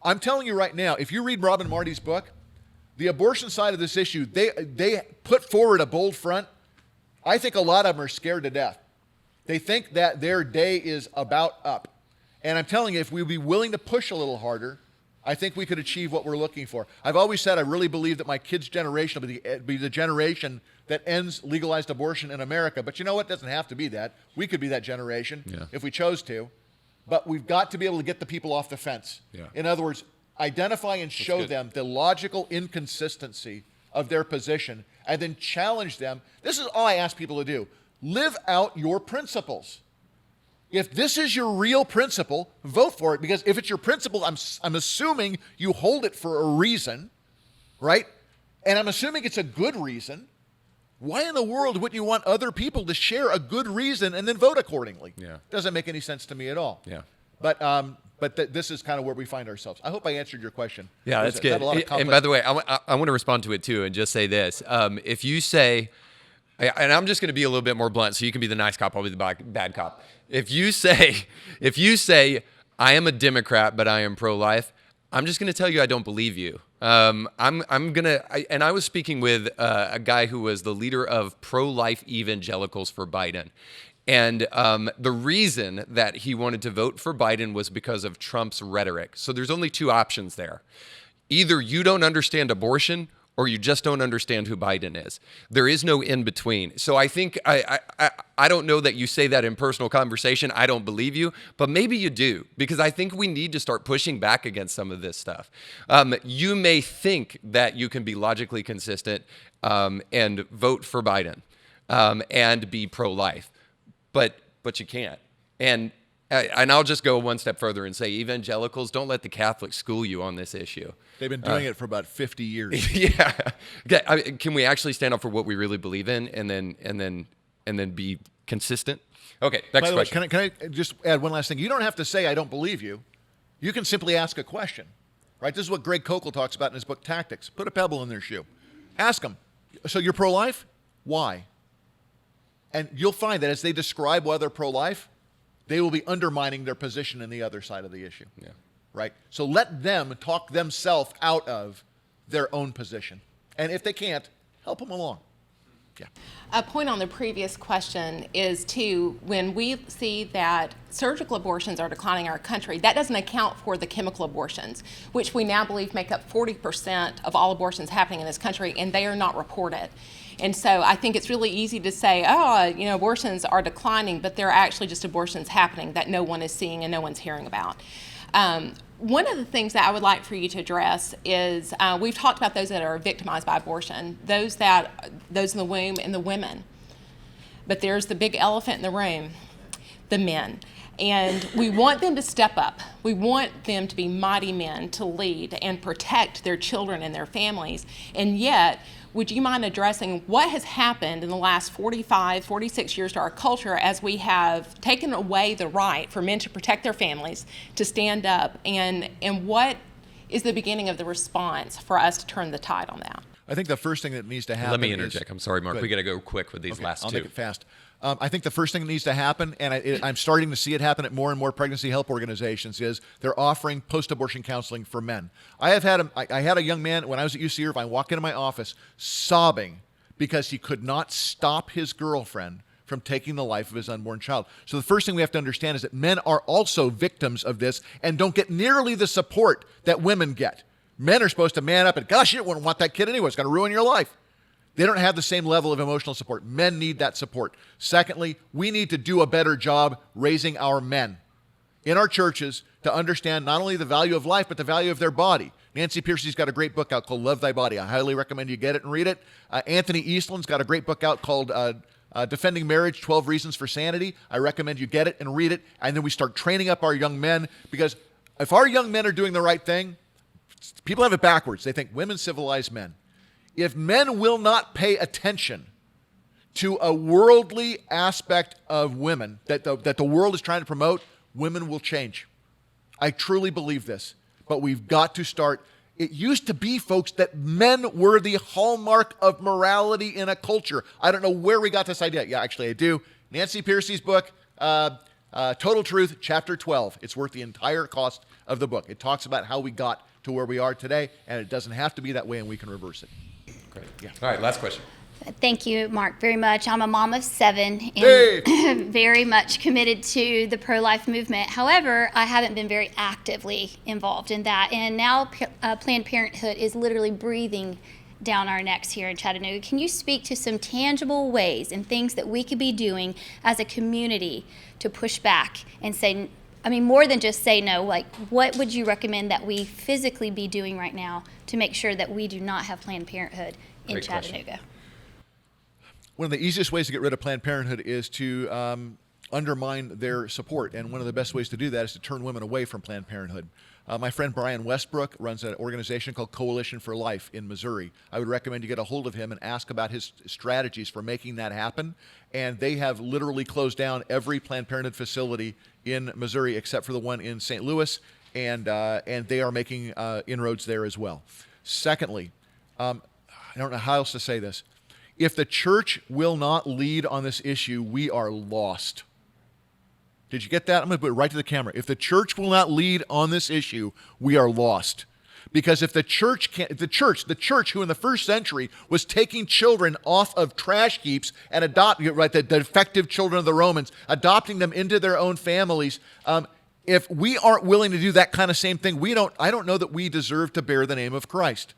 I'm telling you right now, if you read Rob and Marty's book, the abortion side of this issue, they put forward a bold front. I think a lot of them are scared to death. They think that their day is about up. And I'm telling you, if we'd be willing to push a little harder, I think we could achieve what we're looking for. I've always said I really believe that my kids' generation will be the generation that ends legalized abortion in America. But you know what? It doesn't have to be that. We could be that generation if we chose to. But we've got to be able to get the people off the fence. Yeah. In other words, identify and show them the logical inconsistency of their position and then challenge them. This is all I ask people to do. Live out your principles. If this is your real principle, vote for it, because if it's your principle, I'm assuming you hold it for a reason, right? And I'm assuming it's a good reason. Why in the world wouldn't you want other people to share a good reason and then vote accordingly? Yeah. Doesn't make any sense to me at all. Yeah. But this is kind of where we find ourselves. I hope I answered your question. Yeah, that's good. And by the way, I want to respond to it too and just say this. If you say, and I'm just going to be a little bit more blunt, so you can be the nice cop, I'll be the bad cop. If you say, I am a Democrat, but I am pro-life, I'm just going to tell you I don't believe you. And I was speaking with a guy who was the leader of pro-life evangelicals for Biden. And the reason that he wanted to vote for Biden was because of Trump's rhetoric. So there's only two options there. Either you don't understand abortion or you just don't understand who Biden is. There is no in between. So I think, I don't know that you say that in personal conversation. I don't believe you, but maybe you do, because I think we need to start pushing back against some of this stuff. You may think that you can be logically consistent and vote for Biden and be pro-life, but you can't. And I'll just go one step further and say evangelicals, don't let the Catholics school you on this issue. They've been doing it for about 50 years. Yeah. Can we actually stand up for what we really believe in and then be consistent? Okay, next By the way, question. can I just add one last thing? You don't have to say, I don't believe you. You can simply ask a question, right? This is what Greg Kokel talks about in his book, Tactics. Put a pebble in their shoe. Ask them, so you're pro-life? Why? And you'll find that as they describe why they're pro-life, they will be undermining their position in the other side of the issue. Yeah. Right? So let them talk themselves out of their own position. And if they can't, help them along. Yeah. A point on the previous question is, too, when we see that surgical abortions are declining in our country, that doesn't account for the chemical abortions, which we now believe make up 40% of all abortions happening in this country, and they are not reported. And so I think it's really easy to say, abortions are declining, but there are actually just abortions happening that no one is seeing and no one's hearing about. One of the things that I would like for you to address is we've talked about those that are victimized by abortion, those in the womb and the women. But there's the big elephant in the room, the men. And we want them to step up. We want them to be mighty men, to lead and protect their children and their families. And yet, would you mind addressing what has happened in the last 45, 46 years to our culture as we have taken away the right for men to protect their families, to stand up, and what is the beginning of the response for us to turn the tide on that? I think the first thing that needs to happen Let me interject. I'm sorry, Mark. Good. We got to go quick with these last I'll two. make it fast. I think the first thing that needs to happen, and I'm starting to see it happen at more and more pregnancy help organizations, is they're offering post-abortion counseling for men. I had a young man when I was at UC Irvine walk into my office sobbing because he could not stop his girlfriend from taking the life of his unborn child. So the first thing we have to understand is that men are also victims of this and don't get nearly the support that women get. Men are supposed to man up and, gosh, you don't want that kid anyway. It's going to ruin your life. They don't have the same level of emotional support. Men need that support. Secondly, we need to do a better job raising our men in our churches to understand not only the value of life, but the value of their body. Nancy Pearcey's got a great book out called Love Thy Body. I highly recommend you get it and read it. Anthony Eastland's got a great book out called Defending Marriage, 12 Reasons for Sanity. I recommend you get it and read it. And then we start training up our young men, because if our young men are doing the right thing, people have it backwards. They think women civilize men. If men will not pay attention to a worldly aspect of women that the world is trying to promote, women will change. I truly believe this, but we've got to start. It used to be, folks, that men were the hallmark of morality in a culture. I don't know where we got this idea. Yeah, actually I do. Nancy Pearcey's book, Total Truth, Chapter 12. It's worth the entire cost of the book. It talks about how we got to where we are today, and it doesn't have to be that way, and we can reverse it. Great. Yeah. All right, last question. Thank you, Mark, very much. I'm a mom of 7 and very much committed to the pro-life movement. However, I haven't been very actively involved in that. And now Planned Parenthood is literally breathing down our necks here in Chattanooga. Can you speak to some tangible ways and things that we could be doing as a community to push back and say, more than just say no, like what would you recommend that we physically be doing right now to make sure that we do not have Planned Parenthood in Great Chattanooga? question. One of the easiest ways to get rid of Planned Parenthood is to undermine their support. And one of the best ways to do that is to turn women away from Planned Parenthood. My friend Brian Westbrook runs an organization called Coalition for Life in Missouri. I would recommend you get a hold of him and ask about his strategies for making that happen. And they have literally closed down every Planned Parenthood facility in Missouri except for the one in St. Louis, and they are making inroads there as well. Secondly, I don't know how else to say this. If the church will not lead on this issue, we are lost. Did you get that? I'm going to put it right to the camera. If the church will not lead on this issue, we are lost. Because if the church can't, the church who in the first century was taking children off of trash heaps and adopting, right, the defective children of the Romans, adopting them into their own families, if we aren't willing to do that kind of same thing, I don't know that we deserve to bear the name of Christ.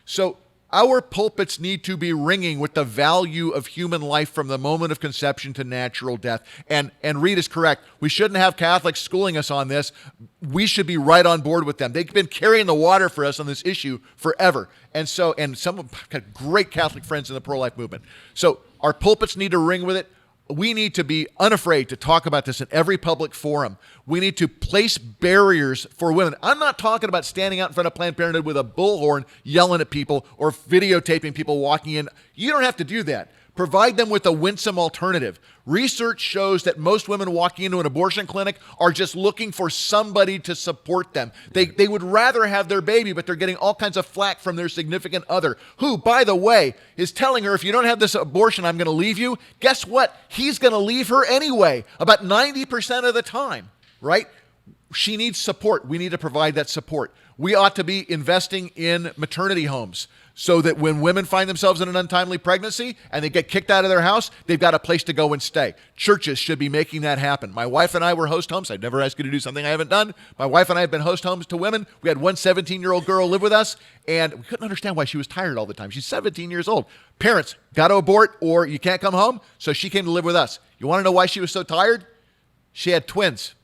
So our pulpits need to be ringing with the value of human life from the moment of conception to natural death. And Reed is correct. We shouldn't have Catholics schooling us on this. We should be right on board with them. They've been carrying the water for us on this issue forever. And some of got great Catholic friends in the pro-life movement. So our pulpits need to ring with it. We need to be unafraid to talk about this in every public forum. We need to place barriers for women. I'm not talking about standing out in front of Planned Parenthood with a bullhorn yelling at people or videotaping people walking in. You don't have to do that. Provide them with a winsome alternative. Research shows that most women walking into an abortion clinic are just looking for somebody to support them. They would rather have their baby, but they're getting all kinds of flack from their significant other, who, by the way, is telling her, if you don't have this abortion, I'm going to leave you. Guess what? He's going to leave her anyway, about 90% of the time, right? She needs support. We need to provide that support. We ought to be investing in maternity homes, so that when women find themselves in an untimely pregnancy and they get kicked out of their house, they've got a place to go and stay. Churches should be making that happen. My wife and I were host homes. I'd never ask you to do something I haven't done. My wife and I have been host homes to women. We had one 17-year-old girl live with us, and we couldn't understand why she was tired all the time. She's 17 years old. Parents, got to abort or you can't come home, so she came to live with us. You want to know why she was so tired? She had twins.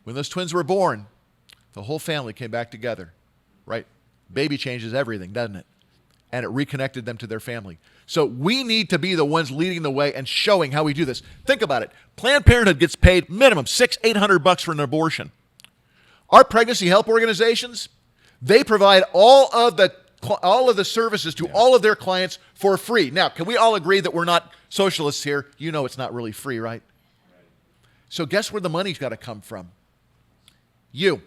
When those twins were born, the whole family came back together, right? Baby changes everything, doesn't it? And it reconnected them to their family. So we need to be the ones leading the way and showing how we do this. Think about it. Planned Parenthood gets paid minimum $600-800 for an abortion. Our pregnancy help organizations, they provide all of the services to all of their clients for free. Now, can we all agree that we're not socialists here? You know it's not really free, right? So guess where the money's got to come from? You.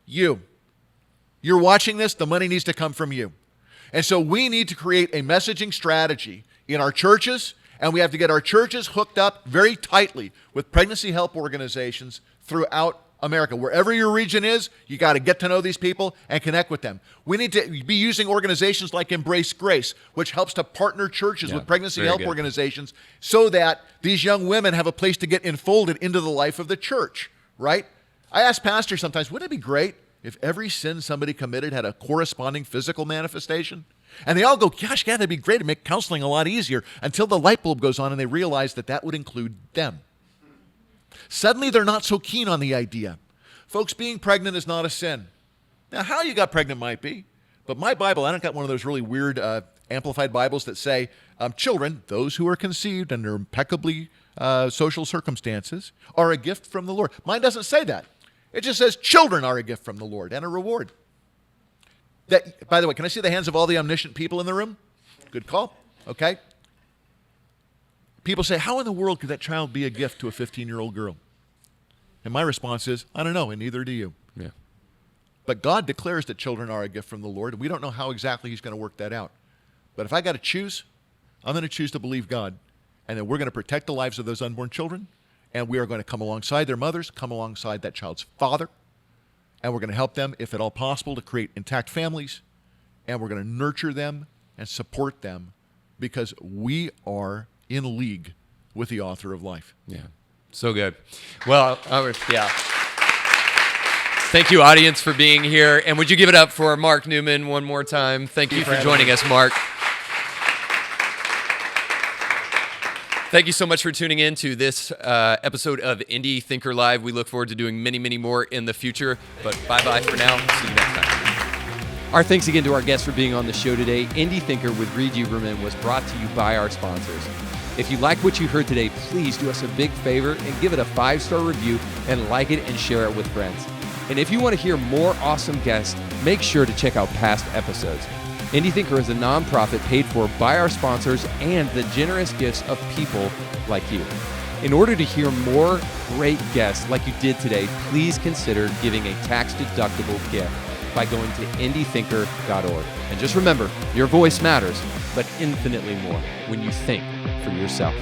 You're watching this, the money needs to come from you. And so we need to create a messaging strategy in our churches, and we have to get our churches hooked up very tightly with pregnancy help organizations throughout America. Wherever your region is, you got to get to know these people and connect with them. We need to be using organizations like Embrace Grace, which helps to partner churches with pregnancy help organizations so that these young women have a place to get enfolded into the life of the church, right? I ask pastors sometimes, wouldn't it be great if every sin somebody committed had a corresponding physical manifestation? And they all go, gosh, yeah, that'd be great to make counseling a lot easier, until the light bulb goes on and they realize that that would include them. Suddenly they're not so keen on the idea. Folks, being pregnant is not a sin. Now, how you got pregnant might be, but my Bible, I don't got one of those really weird amplified Bibles that say, children, those who are conceived under impeccably social circumstances, are a gift from the Lord. Mine doesn't say that. It just says children are a gift from the Lord and a reward. That, by the way, can I see the hands of all the omniscient people in the room? Good call. Okay. People say, how in the world could that child be a gift to a 15-year-old girl? And my response is, I don't know, and neither do you. Yeah. But God declares that children are a gift from the Lord, and we don't know how exactly he's going to work that out. But if I got to choose, I'm going to choose to believe God, and that we're going to protect the lives of those unborn children, and we are going to come alongside their mothers, come alongside that child's father, and we're going to help them, if at all possible, to create intact families, and we're going to nurture them and support them, because we are in league with the author of life. Yeah, so good. Well, yeah. Thank you, audience, for being here. And would you give it up for Marc Newman one more time? Thank you for joining us, Marc. Thank you so much for tuning in to this episode of Indie Thinker Live. We look forward to doing many, many more in the future. But bye-bye for now. See you next time. Our thanks again to our guests for being on the show today. Indie Thinker with Reed Uberman was brought to you by our sponsors. If you like what you heard today, please do us a big favor and give it a 5-star review and like it and share it with friends. And if you want to hear more awesome guests, make sure to check out past episodes. Indie Thinker is a nonprofit paid for by our sponsors and the generous gifts of people like you. In order to hear more great guests like you did today, please consider giving a tax-deductible gift by going to indiethinker.org. And just remember, your voice matters, but infinitely more when you think for yourself.